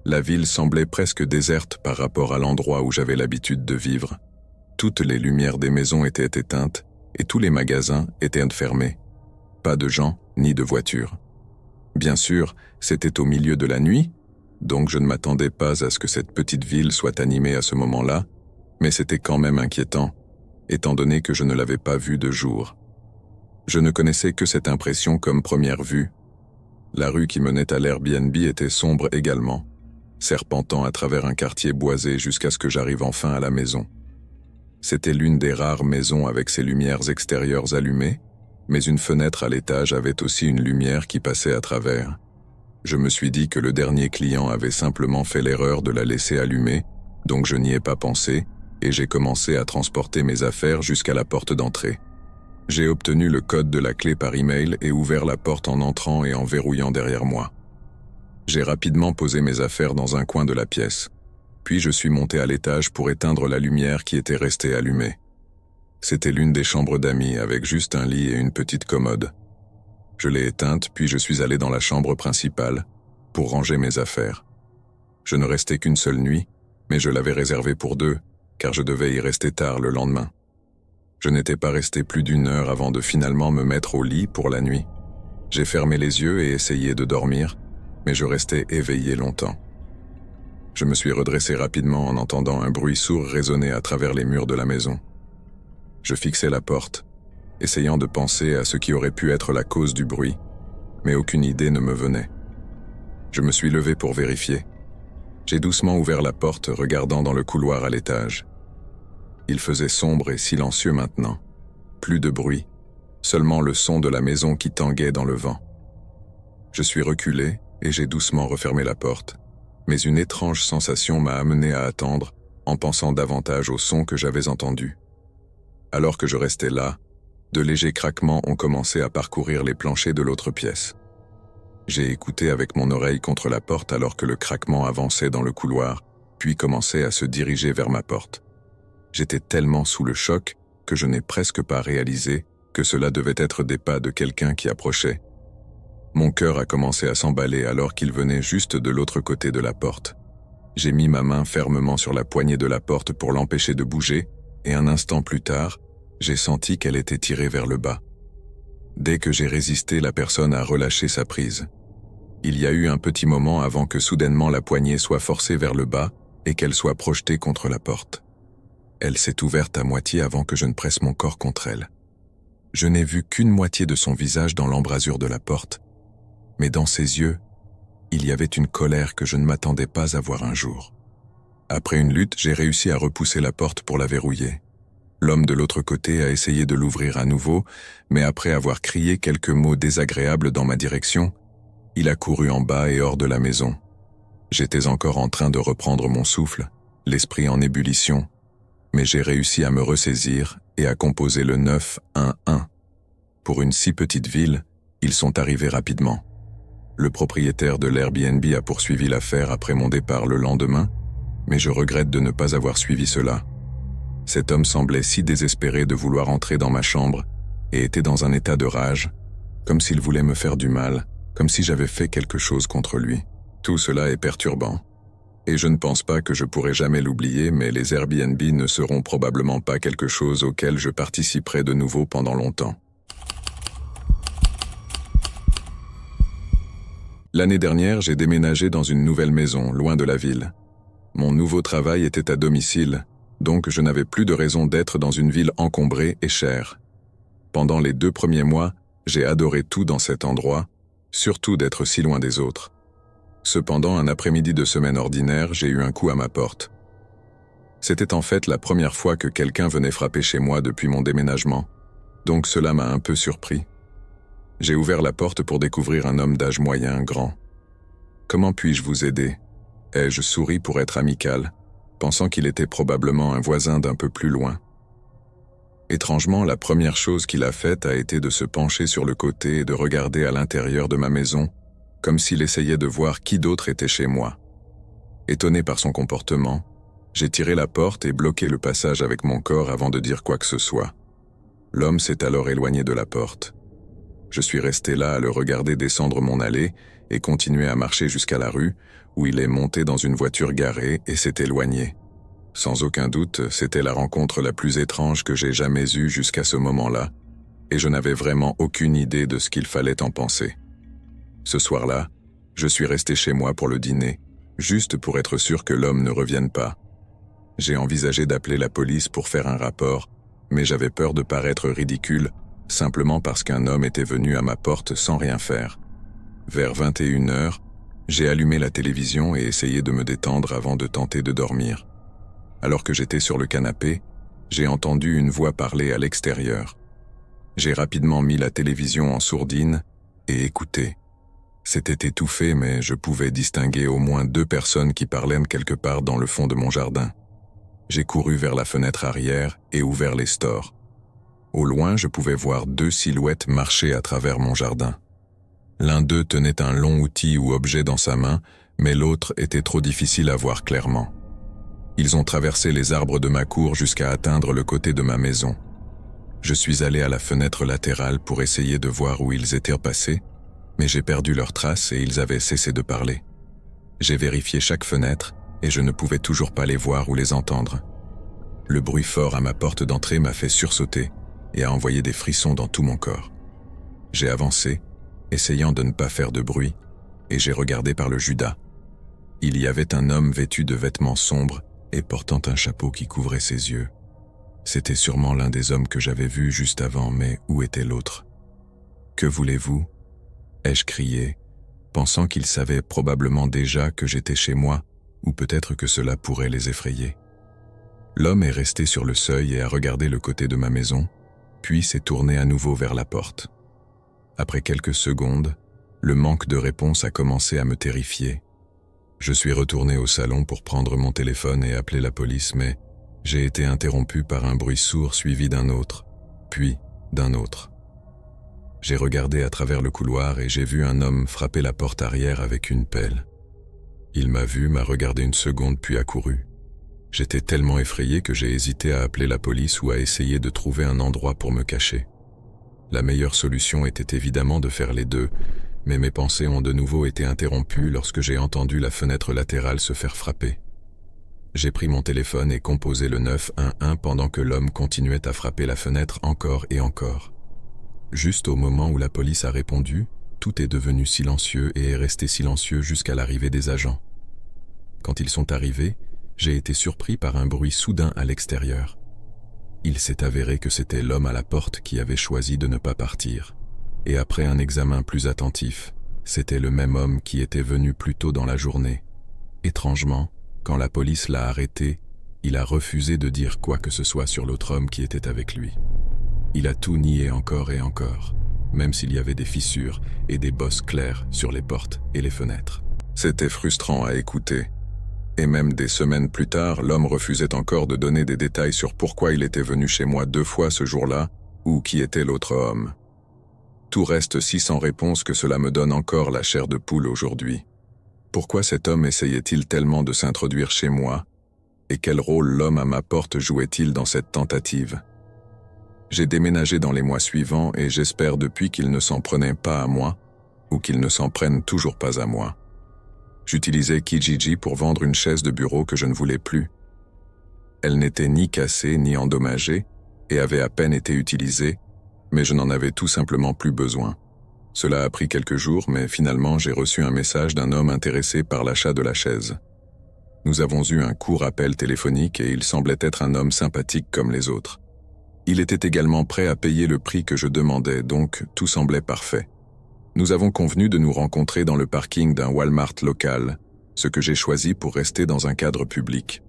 La ville semblait presque déserte par rapport à l'endroit où j'avais l'habitude de vivre. Toutes les lumières des maisons étaient éteintes et tous les magasins étaient fermés. Pas de gens ni de voitures. Bien sûr, c'était au milieu de la nuit, donc je ne m'attendais pas à ce que cette petite ville soit animée à ce moment-là, mais c'était quand même inquiétant, étant donné que je ne l'avais pas vue de jour. Je ne connaissais que cette impression comme première vue. La rue qui menait à l'Airbnb était sombre également, serpentant à travers un quartier boisé jusqu'à ce que j'arrive enfin à la maison. C'était l'une des rares maisons avec ses lumières extérieures allumées, mais une fenêtre à l'étage avait aussi une lumière qui passait à travers. Je me suis dit que le dernier client avait simplement fait l'erreur de la laisser allumée, donc je n'y ai pas pensé, et j'ai commencé à transporter mes affaires jusqu'à la porte d'entrée. J'ai obtenu le code de la clé par email et ouvert la porte en entrant et en verrouillant derrière moi. J'ai rapidement posé mes affaires dans un coin de la pièce, puis je suis monté à l'étage pour éteindre la lumière qui était restée allumée. C'était l'une des chambres d'amis avec juste un lit et une petite commode. Je l'ai éteinte, puis je suis allé dans la chambre principale pour ranger mes affaires. Je ne restais qu'une seule nuit, mais je l'avais réservée pour 2, car je devais y rester tard le lendemain. Je n'étais pas resté plus d'1 heure avant de finalement me mettre au lit pour la nuit. J'ai fermé les yeux et essayé de dormir, mais je restais éveillé longtemps. Je me suis redressé rapidement en entendant un bruit sourd résonner à travers les murs de la maison. Je fixais la porte, essayant de penser à ce qui aurait pu être la cause du bruit, mais aucune idée ne me venait. Je me suis levé pour vérifier. J'ai doucement ouvert la porte, regardant dans le couloir à l'étage. Il faisait sombre et silencieux maintenant. Plus de bruit, seulement le son de la maison qui tanguait dans le vent. Je suis reculé et j'ai doucement refermé la porte, mais une étrange sensation m'a amené à attendre en pensant davantage au son que j'avais entendu. Alors que je restais là, de légers craquements ont commencé à parcourir les planchers de l'autre pièce. J'ai écouté avec mon oreille contre la porte alors que le craquement avançait dans le couloir, puis commençait à se diriger vers ma porte. J'étais tellement sous le choc que je n'ai presque pas réalisé que cela devait être des pas de quelqu'un qui approchait. Mon cœur a commencé à s'emballer alors qu'il venait juste de l'autre côté de la porte. J'ai mis ma main fermement sur la poignée de la porte pour l'empêcher de bouger, et un instant plus tard, j'ai senti qu'elle était tirée vers le bas. Dès que j'ai résisté, la personne a relâché sa prise. Il y a eu un petit moment avant que soudainement la poignée soit forcée vers le bas et qu'elle soit projetée contre la porte. Elle s'est ouverte à moitié avant que je ne presse mon corps contre elle. Je n'ai vu qu'une moitié de son visage dans l'embrasure de la porte, mais dans ses yeux, il y avait une colère que je ne m'attendais pas à voir un jour. Après une lutte, j'ai réussi à repousser la porte pour la verrouiller. L'homme de l'autre côté a essayé de l'ouvrir à nouveau, mais après avoir crié quelques mots désagréables dans ma direction, il a couru en bas et hors de la maison. J'étais encore en train de reprendre mon souffle, l'esprit en ébullition, mais j'ai réussi à me ressaisir et à composer le 911. Pour une si petite ville, ils sont arrivés rapidement. Le propriétaire de l'Airbnb a poursuivi l'affaire après mon départ le lendemain, mais je regrette de ne pas avoir suivi cela. Cet homme semblait si désespéré de vouloir entrer dans ma chambre et était dans un état de rage, comme s'il voulait me faire du mal, comme si j'avais fait quelque chose contre lui. Tout cela est perturbant. Et je ne pense pas que je pourrai jamais l'oublier, mais les Airbnb ne seront probablement pas quelque chose auquel je participerai de nouveau pendant longtemps. L'année dernière, j'ai déménagé dans une nouvelle maison, loin de la ville. Mon nouveau travail était à domicile, donc je n'avais plus de raison d'être dans une ville encombrée et chère. Pendant les 2 premiers mois, j'ai adoré tout dans cet endroit, surtout d'être si loin des autres. Cependant, un après-midi de semaine ordinaire, j'ai eu un coup à ma porte. C'était en fait la première fois que quelqu'un venait frapper chez moi depuis mon déménagement, donc cela m'a un peu surpris. J'ai ouvert la porte pour découvrir un homme d'âge moyen, grand. « Comment puis-je vous aider ?» ai-je souri pour être amical, pensant qu'il était probablement un voisin d'un peu plus loin. Étrangement, la première chose qu'il a faite a été de se pencher sur le côté et de regarder à l'intérieur de ma maison, comme s'il essayait de voir qui d'autre était chez moi. Étonné par son comportement, j'ai tiré la porte et bloqué le passage avec mon corps avant de dire quoi que ce soit. L'homme s'est alors éloigné de la porte. Je suis resté là à le regarder descendre mon allée et continuer à marcher jusqu'à la rue, où il est monté dans une voiture garée et s'est éloigné. Sans aucun doute, c'était la rencontre la plus étrange que j'ai jamais eue jusqu'à ce moment-là, et je n'avais vraiment aucune idée de ce qu'il fallait en penser. Ce soir-là, je suis resté chez moi pour le dîner, juste pour être sûr que l'homme ne revienne pas. J'ai envisagé d'appeler la police pour faire un rapport, mais j'avais peur de paraître ridicule, simplement parce qu'un homme était venu à ma porte sans rien faire. Vers 21h, j'ai allumé la télévision et essayé de me détendre avant de tenter de dormir. Alors que j'étais sur le canapé, j'ai entendu une voix parler à l'extérieur. J'ai rapidement mis la télévision en sourdine et écouté. C'était étouffé, mais je pouvais distinguer au moins 2 personnes qui parlaient quelque part dans le fond de mon jardin. J'ai couru vers la fenêtre arrière et ouvert les stores. Au loin, je pouvais voir 2 silhouettes marcher à travers mon jardin. L'un d'eux tenait un long outil ou objet dans sa main, mais l'autre était trop difficile à voir clairement. Ils ont traversé les arbres de ma cour jusqu'à atteindre le côté de ma maison. Je suis allé à la fenêtre latérale pour essayer de voir où ils étaient passés, mais j'ai perdu leurs traces et ils avaient cessé de parler. J'ai vérifié chaque fenêtre et je ne pouvais toujours pas les voir ou les entendre. Le bruit fort à ma porte d'entrée m'a fait sursauter et a envoyé des frissons dans tout mon corps. J'ai avancé, essayant de ne pas faire de bruit, et j'ai regardé par le judas. Il y avait un homme vêtu de vêtements sombres et portant un chapeau qui couvrait ses yeux. C'était sûrement l'un des hommes que j'avais vus juste avant, mais où était l'autre? « Que voulez-vous » ai-je crié, pensant qu'ils savaient probablement déjà que j'étais chez moi, ou peut-être que cela pourrait les effrayer. L'homme est resté sur le seuil et a regardé le côté de ma maison, puis s'est tourné à nouveau vers la porte. Après quelques secondes, le manque de réponse a commencé à me terrifier. Je suis retourné au salon pour prendre mon téléphone et appeler la police, mais j'ai été interrompu par un bruit sourd suivi d'un autre, puis d'un autre. J'ai regardé à travers le couloir et j'ai vu un homme frapper la porte arrière avec une pelle. Il m'a vu, m'a regardé une seconde puis a couru. J'étais tellement effrayé que j'ai hésité à appeler la police ou à essayer de trouver un endroit pour me cacher. La meilleure solution était évidemment de faire les deux, mais mes pensées ont de nouveau été interrompues lorsque j'ai entendu la fenêtre latérale se faire frapper. J'ai pris mon téléphone et composé le 911 pendant que l'homme continuait à frapper la fenêtre encore et encore. Juste au moment où la police a répondu, tout est devenu silencieux et est resté silencieux jusqu'à l'arrivée des agents. Quand ils sont arrivés, j'ai été surpris par un bruit soudain à l'extérieur. Il s'est avéré que c'était l'homme à la porte qui avait choisi de ne pas partir. Et après un examen plus attentif, c'était le même homme qui était venu plus tôt dans la journée. Étrangement, quand la police l'a arrêté, il a refusé de dire quoi que ce soit sur l'autre homme qui était avec lui. Il a tout nié encore et encore, même s'il y avait des fissures et des bosses claires sur les portes et les fenêtres. C'était frustrant à écouter. Et même des semaines plus tard, l'homme refusait encore de donner des détails sur pourquoi il était venu chez moi 2 fois ce jour-là, ou qui était l'autre homme. Tout reste si sans réponse que cela me donne encore la chair de poule aujourd'hui. Pourquoi cet homme essayait-il tellement de s'introduire chez moi? Et quel rôle l'homme à ma porte jouait-il dans cette tentative? J'ai déménagé dans les mois suivants et j'espère depuis qu'il ne s'en prenait pas à moi, ou qu'il ne s'en prenne toujours pas à moi. J'utilisais Kijiji pour vendre une chaise de bureau que je ne voulais plus. Elle n'était ni cassée ni endommagée et avait à peine été utilisée, mais je n'en avais tout simplement plus besoin. Cela a pris quelques jours, mais finalement j'ai reçu un message d'un homme intéressé par l'achat de la chaise. Nous avons eu un court appel téléphonique et il semblait être un homme sympathique comme les autres. Il était également prêt à payer le prix que je demandais, donc tout semblait parfait. Nous avons convenu de nous rencontrer dans le parking d'un Walmart local, ce que j'ai choisi pour rester dans un cadre public.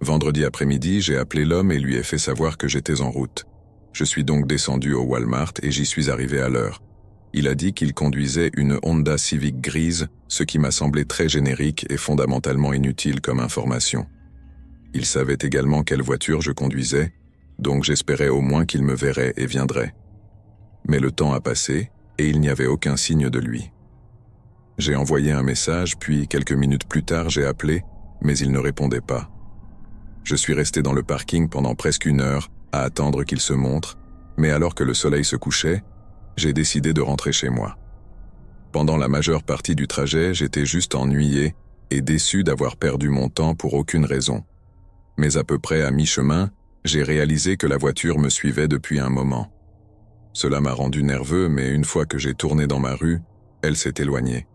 Vendredi après-midi, j'ai appelé l'homme et lui ai fait savoir que j'étais en route. Je suis donc descendu au Walmart et j'y suis arrivé à l'heure. Il a dit qu'il conduisait une Honda Civic grise, ce qui m'a semblé très générique et fondamentalement inutile comme information. Il savait également quelle voiture je conduisais, donc j'espérais au moins qu'il me verrait et viendrait. Mais le temps a passé et il n'y avait aucun signe de lui. J'ai envoyé un message, puis quelques minutes plus tard j'ai appelé, mais il ne répondait pas. Je suis resté dans le parking pendant presque 1 heure à attendre qu'il se montre, mais alors que le soleil se couchait, j'ai décidé de rentrer chez moi. Pendant la majeure partie du trajet, j'étais juste ennuyé et déçu d'avoir perdu mon temps pour aucune raison. Mais à peu près à mi-chemin, j'ai réalisé que la voiture me suivait depuis un moment. Cela m'a rendu nerveux, mais une fois que j'ai tourné dans ma rue, elle s'est éloignée.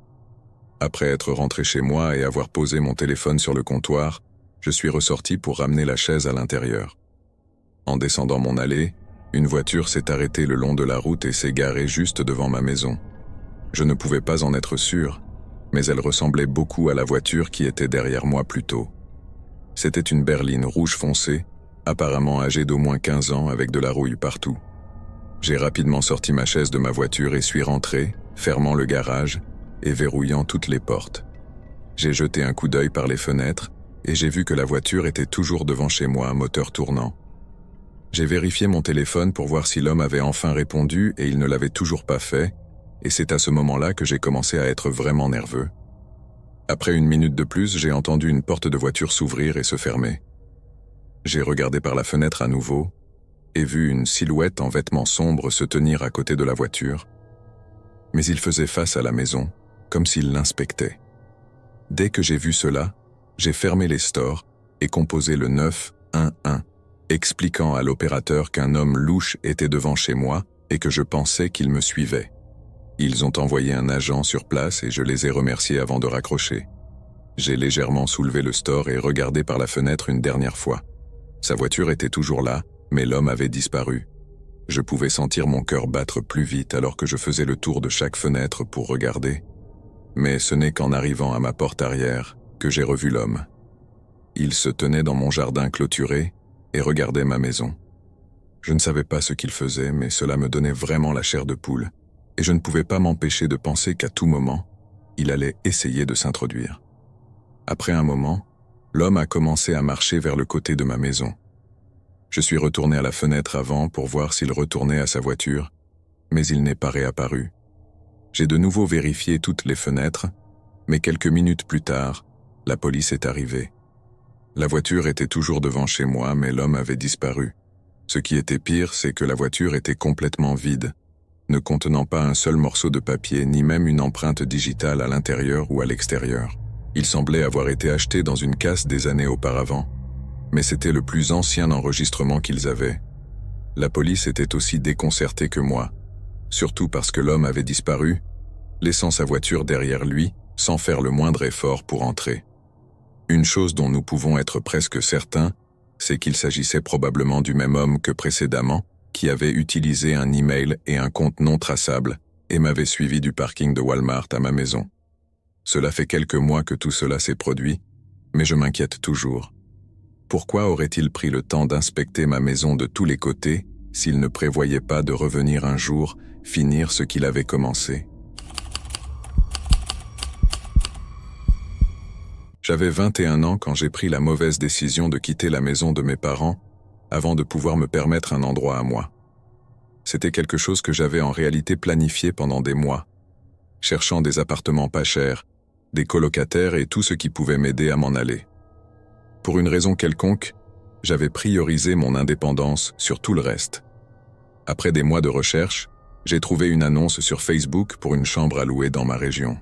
Après être rentré chez moi et avoir posé mon téléphone sur le comptoir, je suis ressorti pour ramener la chaise à l'intérieur. En descendant mon allée, une voiture s'est arrêtée le long de la route et s'est garée juste devant ma maison. Je ne pouvais pas en être sûr, mais elle ressemblait beaucoup à la voiture qui était derrière moi plus tôt. C'était une berline rouge foncé, apparemment âgée d'au moins 15 ans avec de la rouille partout. J'ai rapidement sorti ma chaise de ma voiture et suis rentré, fermant le garage et verrouillant toutes les portes. J'ai jeté un coup d'œil par les fenêtres et j'ai vu que la voiture était toujours devant chez moi, moteur tournant. J'ai vérifié mon téléphone pour voir si l'homme avait enfin répondu et il ne l'avait toujours pas fait, et c'est à ce moment-là que j'ai commencé à être vraiment nerveux. Après 1 minute de plus, j'ai entendu une porte de voiture s'ouvrir et se fermer. J'ai regardé par la fenêtre à nouveau et vu une silhouette en vêtements sombres se tenir à côté de la voiture, mais il faisait face à la maison, comme s'il l'inspectait. Dès que j'ai vu cela, j'ai fermé les stores et composé le 911, expliquant à l'opérateur qu'un homme louche était devant chez moi et que je pensais qu'il me suivait. Ils ont envoyé un agent sur place et je les ai remerciés avant de raccrocher. J'ai légèrement soulevé le store et regardé par la fenêtre une dernière fois. Sa voiture était toujours là, mais l'homme avait disparu. Je pouvais sentir mon cœur battre plus vite alors que je faisais le tour de chaque fenêtre pour regarder. Mais ce n'est qu'en arrivant à ma porte arrière que j'ai revu l'homme. Il se tenait dans mon jardin clôturé et regardait ma maison. Je ne savais pas ce qu'il faisait, mais cela me donnait vraiment la chair de poule, et je ne pouvais pas m'empêcher de penser qu'à tout moment, il allait essayer de s'introduire. Après un moment, l'homme a commencé à marcher vers le côté de ma maison. Je suis retourné à la fenêtre avant pour voir s'il retournait à sa voiture, mais il n'est pas réapparu. J'ai de nouveau vérifié toutes les fenêtres, mais quelques minutes plus tard, la police est arrivée. La voiture était toujours devant chez moi, mais l'homme avait disparu. Ce qui était pire, c'est que la voiture était complètement vide, ne contenant pas un seul morceau de papier, ni même une empreinte digitale à l'intérieur ou à l'extérieur. Il semblait avoir été acheté dans une casse des années auparavant, mais c'était le plus ancien enregistrement qu'ils avaient. La police était aussi déconcertée que moi, surtout parce que l'homme avait disparu, laissant sa voiture derrière lui, sans faire le moindre effort pour entrer. Une chose dont nous pouvons être presque certains, c'est qu'il s'agissait probablement du même homme que précédemment, qui avait utilisé un email et un compte non traçable et m'avait suivi du parking de Walmart à ma maison. Cela fait quelques mois que tout cela s'est produit, mais je m'inquiète toujours. Pourquoi aurait-il pris le temps d'inspecter ma maison de tous les côtés s'il ne prévoyait pas de revenir un jour finir ce qu'il avait commencé? J'avais 21 ans quand j'ai pris la mauvaise décision de quitter la maison de mes parents avant de pouvoir me permettre un endroit à moi. C'était quelque chose que j'avais en réalité planifié pendant des mois, cherchant des appartements pas chers, des colocataires et tout ce qui pouvait m'aider à m'en aller. Pour une raison quelconque, j'avais priorisé mon indépendance sur tout le reste. Après des mois de recherche, j'ai trouvé une annonce sur Facebook pour une chambre à louer dans ma région.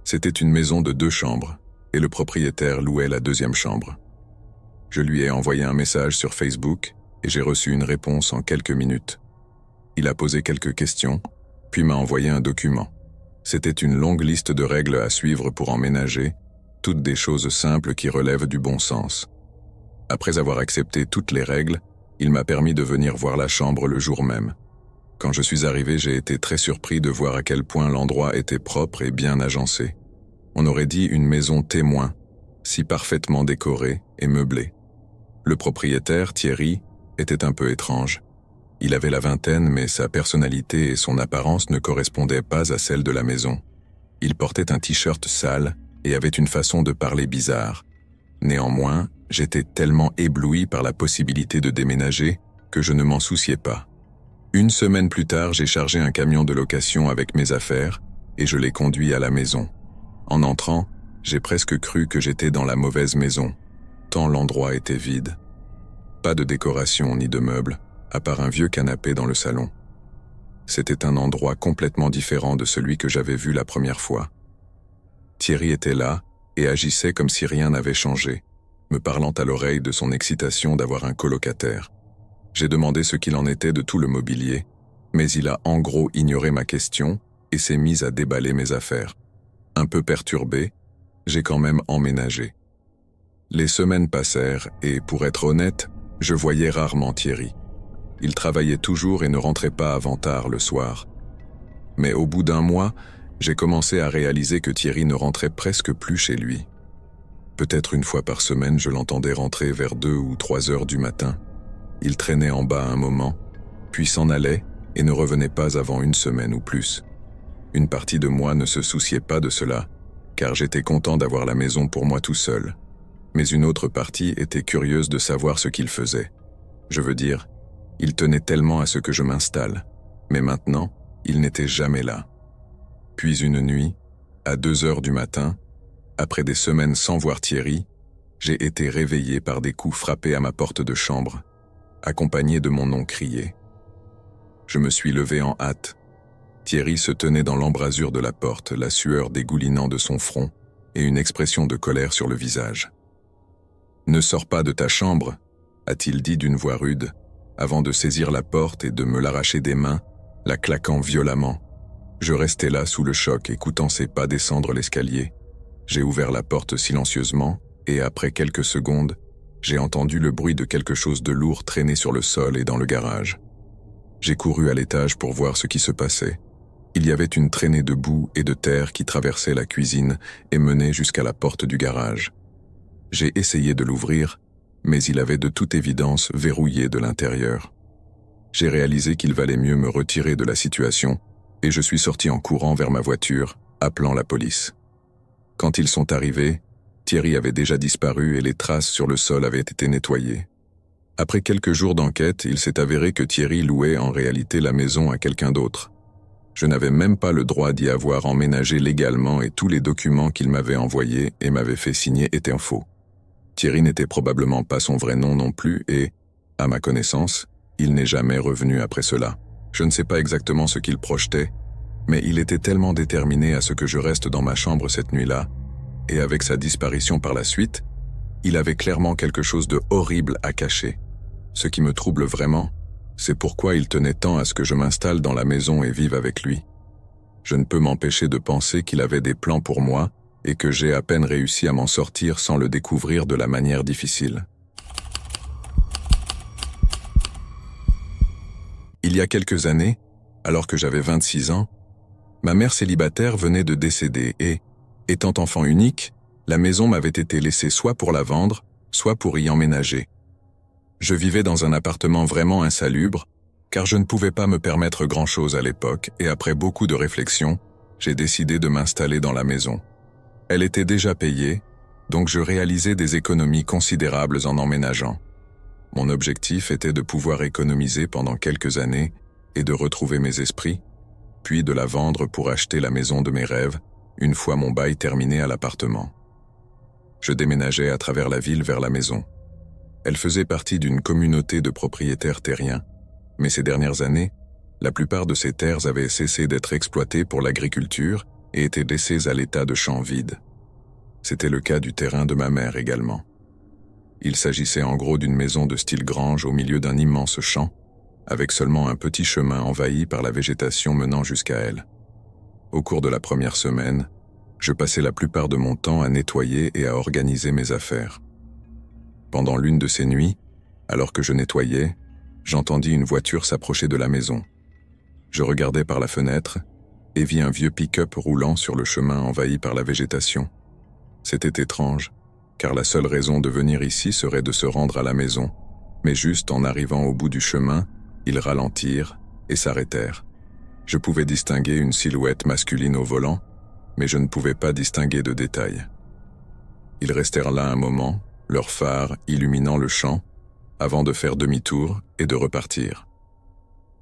C'était une maison de 2 chambres, et le propriétaire louait la 2e chambre. Je lui ai envoyé un message sur Facebook et j'ai reçu une réponse en quelques minutes. Il a posé quelques questions, puis m'a envoyé un document. C'était une longue liste de règles à suivre pour emménager, toutes des choses simples qui relèvent du bon sens. Après avoir accepté toutes les règles, il m'a permis de venir voir la chambre le jour même. Quand je suis arrivé, j'ai été très surpris de voir à quel point l'endroit était propre et bien agencé. On aurait dit une maison témoin, si parfaitement décorée et meublée. Le propriétaire, Thierry, était un peu étrange. Il avait la vingtaine, mais sa personnalité et son apparence ne correspondaient pas à celle de la maison. Il portait un t-shirt sale et avait une façon de parler bizarre. Néanmoins, j'étais tellement ébloui par la possibilité de déménager que je ne m'en souciais pas. Une semaine plus tard, j'ai chargé un camion de location avec mes affaires et je l'ai conduit à la maison. En entrant, j'ai presque cru que j'étais dans la mauvaise maison, tant l'endroit était vide. Pas de décoration ni de meubles, à part un vieux canapé dans le salon. C'était un endroit complètement différent de celui que j'avais vu la première fois. Thierry était là et agissait comme si rien n'avait changé, me parlant à l'oreille de son excitation d'avoir un colocataire. J'ai demandé ce qu'il en était de tout le mobilier, mais il a en gros ignoré ma question et s'est mis à déballer mes affaires. Un peu perturbé, j'ai quand même emménagé. Les semaines passèrent et, pour être honnête, je voyais rarement Thierry. Il travaillait toujours et ne rentrait pas avant tard le soir. Mais au bout d'un mois, j'ai commencé à réaliser que Thierry ne rentrait presque plus chez lui. Peut-être une fois par semaine, je l'entendais rentrer vers 2 ou 3 heures du matin. Il traînait en bas un moment, puis s'en allait et ne revenait pas avant une semaine ou plus. Une partie de moi ne se souciait pas de cela, car j'étais content d'avoir la maison pour moi tout seul. Mais une autre partie était curieuse de savoir ce qu'il faisait. Je veux dire, il tenait tellement à ce que je m'installe, mais maintenant, il n'était jamais là. Puis une nuit, à 2 heures du matin, après des semaines sans voir Thierry, j'ai été réveillé par des coups frappés à ma porte de chambre, accompagné de mon nom crié. Je me suis levé en hâte. Thierry se tenait dans l'embrasure de la porte, la sueur dégoulinant de son front et une expression de colère sur le visage. « Ne sors pas de ta chambre », a-t-il dit d'une voix rude, avant de saisir la porte et de me l'arracher des mains, la claquant violemment. Je restais là sous le choc, écoutant ses pas descendre l'escalier. J'ai ouvert la porte silencieusement et après quelques secondes, j'ai entendu le bruit de quelque chose de lourd traîner sur le sol et dans le garage. J'ai couru à l'étage pour voir ce qui se passait. Il y avait une traînée de boue et de terre qui traversait la cuisine et menait jusqu'à la porte du garage. J'ai essayé de l'ouvrir, mais il avait de toute évidence verrouillé de l'intérieur. J'ai réalisé qu'il valait mieux me retirer de la situation et je suis sorti en courant vers ma voiture, appelant la police. Quand ils sont arrivés, Thierry avait déjà disparu et les traces sur le sol avaient été nettoyées. Après quelques jours d'enquête, il s'est avéré que Thierry louait en réalité la maison à quelqu'un d'autre. Je n'avais même pas le droit d'y avoir emménagé légalement et tous les documents qu'il m'avait envoyés et m'avait fait signer étaient faux. Thierry n'était probablement pas son vrai nom non plus et, à ma connaissance, il n'est jamais revenu après cela. Je ne sais pas exactement ce qu'il projetait, mais il était tellement déterminé à ce que je reste dans ma chambre cette nuit-là, et avec sa disparition par la suite, il avait clairement quelque chose de horrible à cacher. Ce qui me trouble vraiment, c'est pourquoi il tenait tant à ce que je m'installe dans la maison et vive avec lui. Je ne peux m'empêcher de penser qu'il avait des plans pour moi et que j'ai à peine réussi à m'en sortir sans le découvrir de la manière difficile. Il y a quelques années, alors que j'avais 26 ans, ma mère célibataire venait de décéder et, étant enfant unique, la maison m'avait été laissée soit pour la vendre, soit pour y emménager. Je vivais dans un appartement vraiment insalubre, car je ne pouvais pas me permettre grand-chose à l'époque et après beaucoup de réflexion, j'ai décidé de m'installer dans la maison. Elle était déjà payée, donc je réalisais des économies considérables en emménageant. Mon objectif était de pouvoir économiser pendant quelques années et de retrouver mes esprits, puis de la vendre pour acheter la maison de mes rêves, une fois mon bail terminé à l'appartement. Je déménageais à travers la ville vers la maison. Elle faisait partie d'une communauté de propriétaires terriens, mais ces dernières années, la plupart de ces terres avaient cessé d'être exploitées pour l'agriculture et étaient laissées à l'état de champs vides. C'était le cas du terrain de ma mère également. Il s'agissait en gros d'une maison de style grange au milieu d'un immense champ, avec seulement un petit chemin envahi par la végétation menant jusqu'à elle. Au cours de la première semaine, je passais la plupart de mon temps à nettoyer et à organiser mes affaires. Pendant l'une de ces nuits, alors que je nettoyais, j'entendis une voiture s'approcher de la maison. Je regardai par la fenêtre et vis un vieux pick-up roulant sur le chemin envahi par la végétation. C'était étrange, car la seule raison de venir ici serait de se rendre à la maison, mais juste en arrivant au bout du chemin, ils ralentirent et s'arrêtèrent. Je pouvais distinguer une silhouette masculine au volant, mais je ne pouvais pas distinguer de détails. Ils restèrent là un moment, leurs phares illuminant le champ, avant de faire demi-tour et de repartir.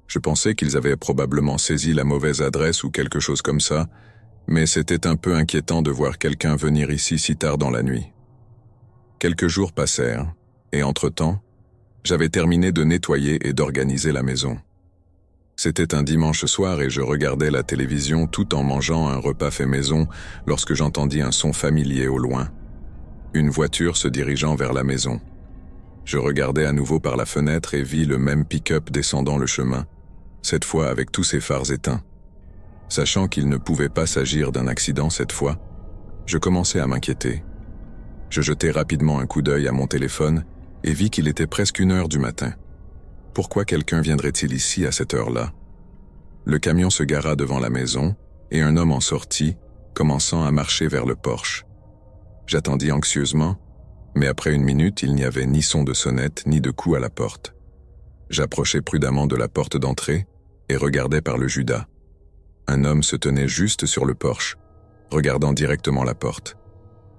Je pensais qu'ils avaient probablement saisi la mauvaise adresse ou quelque chose comme ça, mais c'était un peu inquiétant de voir quelqu'un venir ici si tard dans la nuit. Quelques jours passèrent, et entre-temps, j'avais terminé de nettoyer et d'organiser la maison. C'était un dimanche soir et je regardais la télévision tout en mangeant un repas fait maison lorsque j'entendis un son familier au loin. Une voiture se dirigeant vers la maison. Je regardai à nouveau par la fenêtre et vis le même pick-up descendant le chemin, cette fois avec tous ses phares éteints. Sachant qu'il ne pouvait pas s'agir d'un accident cette fois, je commençai à m'inquiéter. Je jetai rapidement un coup d'œil à mon téléphone et vis qu'il était presque 1h du matin. Pourquoi quelqu'un viendrait-il ici à cette heure-là? Le camion se gara devant la maison et un homme en sortit, commençant à marcher vers le porche. J'attendis anxieusement, mais après 1 minute, il n'y avait ni son de sonnette ni de coup à la porte. J'approchai prudemment de la porte d'entrée et regardai par le judas. Un homme se tenait juste sur le porche, regardant directement la porte.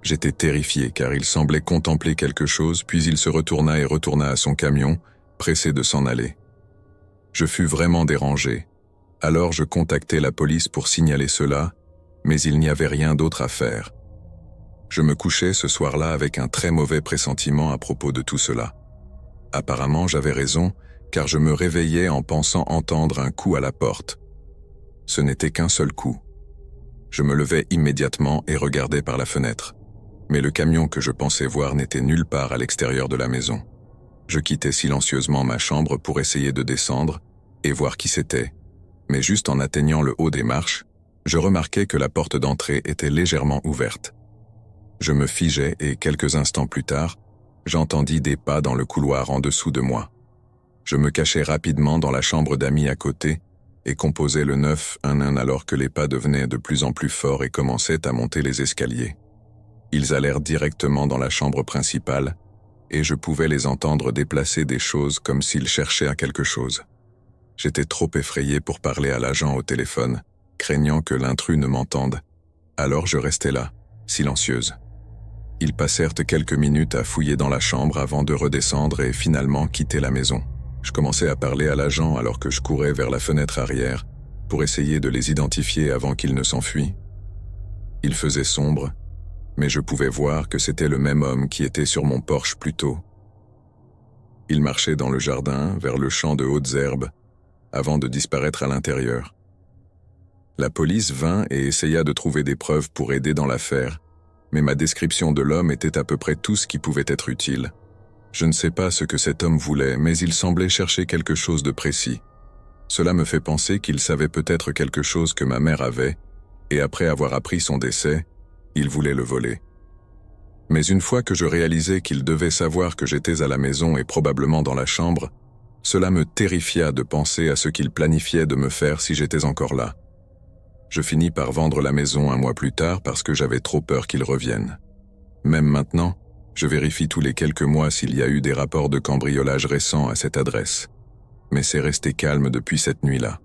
J'étais terrifié car il semblait contempler quelque chose, puis il se retourna et retourna à son camion, pressé de s'en aller. Je fus vraiment dérangé. Alors je contactai la police pour signaler cela, mais il n'y avait rien d'autre à faire. Je me couchais ce soir-là avec un très mauvais pressentiment à propos de tout cela. Apparemment, j'avais raison, car je me réveillais en pensant entendre un coup à la porte. Ce n'était qu'un seul coup. Je me levai immédiatement et regardai par la fenêtre. Mais le camion que je pensais voir n'était nulle part à l'extérieur de la maison. Je quittai silencieusement ma chambre pour essayer de descendre et voir qui c'était. Mais juste en atteignant le haut des marches, je remarquai que la porte d'entrée était légèrement ouverte. Je me figeai et quelques instants plus tard, j'entendis des pas dans le couloir en dessous de moi. Je me cachai rapidement dans la chambre d'amis à côté et composais le 911 alors que les pas devenaient de plus en plus forts et commençaient à monter les escaliers. Ils allèrent directement dans la chambre principale et je pouvais les entendre déplacer des choses comme s'ils cherchaient à quelque chose. J'étais trop effrayé pour parler à l'agent au téléphone, craignant que l'intrus ne m'entende. Alors je restai là, silencieuse. Ils passèrent quelques minutes à fouiller dans la chambre avant de redescendre et finalement quitter la maison. Je commençais à parler à l'agent alors que je courais vers la fenêtre arrière pour essayer de les identifier avant qu'ils ne s'enfuient. Il faisait sombre, mais je pouvais voir que c'était le même homme qui était sur mon porche plus tôt. Il marchait dans le jardin vers le champ de hautes herbes avant de disparaître à l'intérieur. La police vint et essaya de trouver des preuves pour aider dans l'affaire, mais ma description de l'homme était à peu près tout ce qui pouvait être utile. Je ne sais pas ce que cet homme voulait, mais il semblait chercher quelque chose de précis. Cela me fait penser qu'il savait peut-être quelque chose que ma mère avait, et après avoir appris son décès, il voulait le voler. Mais une fois que je réalisais qu'il devait savoir que j'étais à la maison et probablement dans la chambre, cela me terrifia de penser à ce qu'il planifiait de me faire si j'étais encore là. Je finis par vendre la maison 1 mois plus tard parce que j'avais trop peur qu'il revienne. Même maintenant, je vérifie tous les quelques mois s'il y a eu des rapports de cambriolage récents à cette adresse. Mais c'est resté calme depuis cette nuit-là.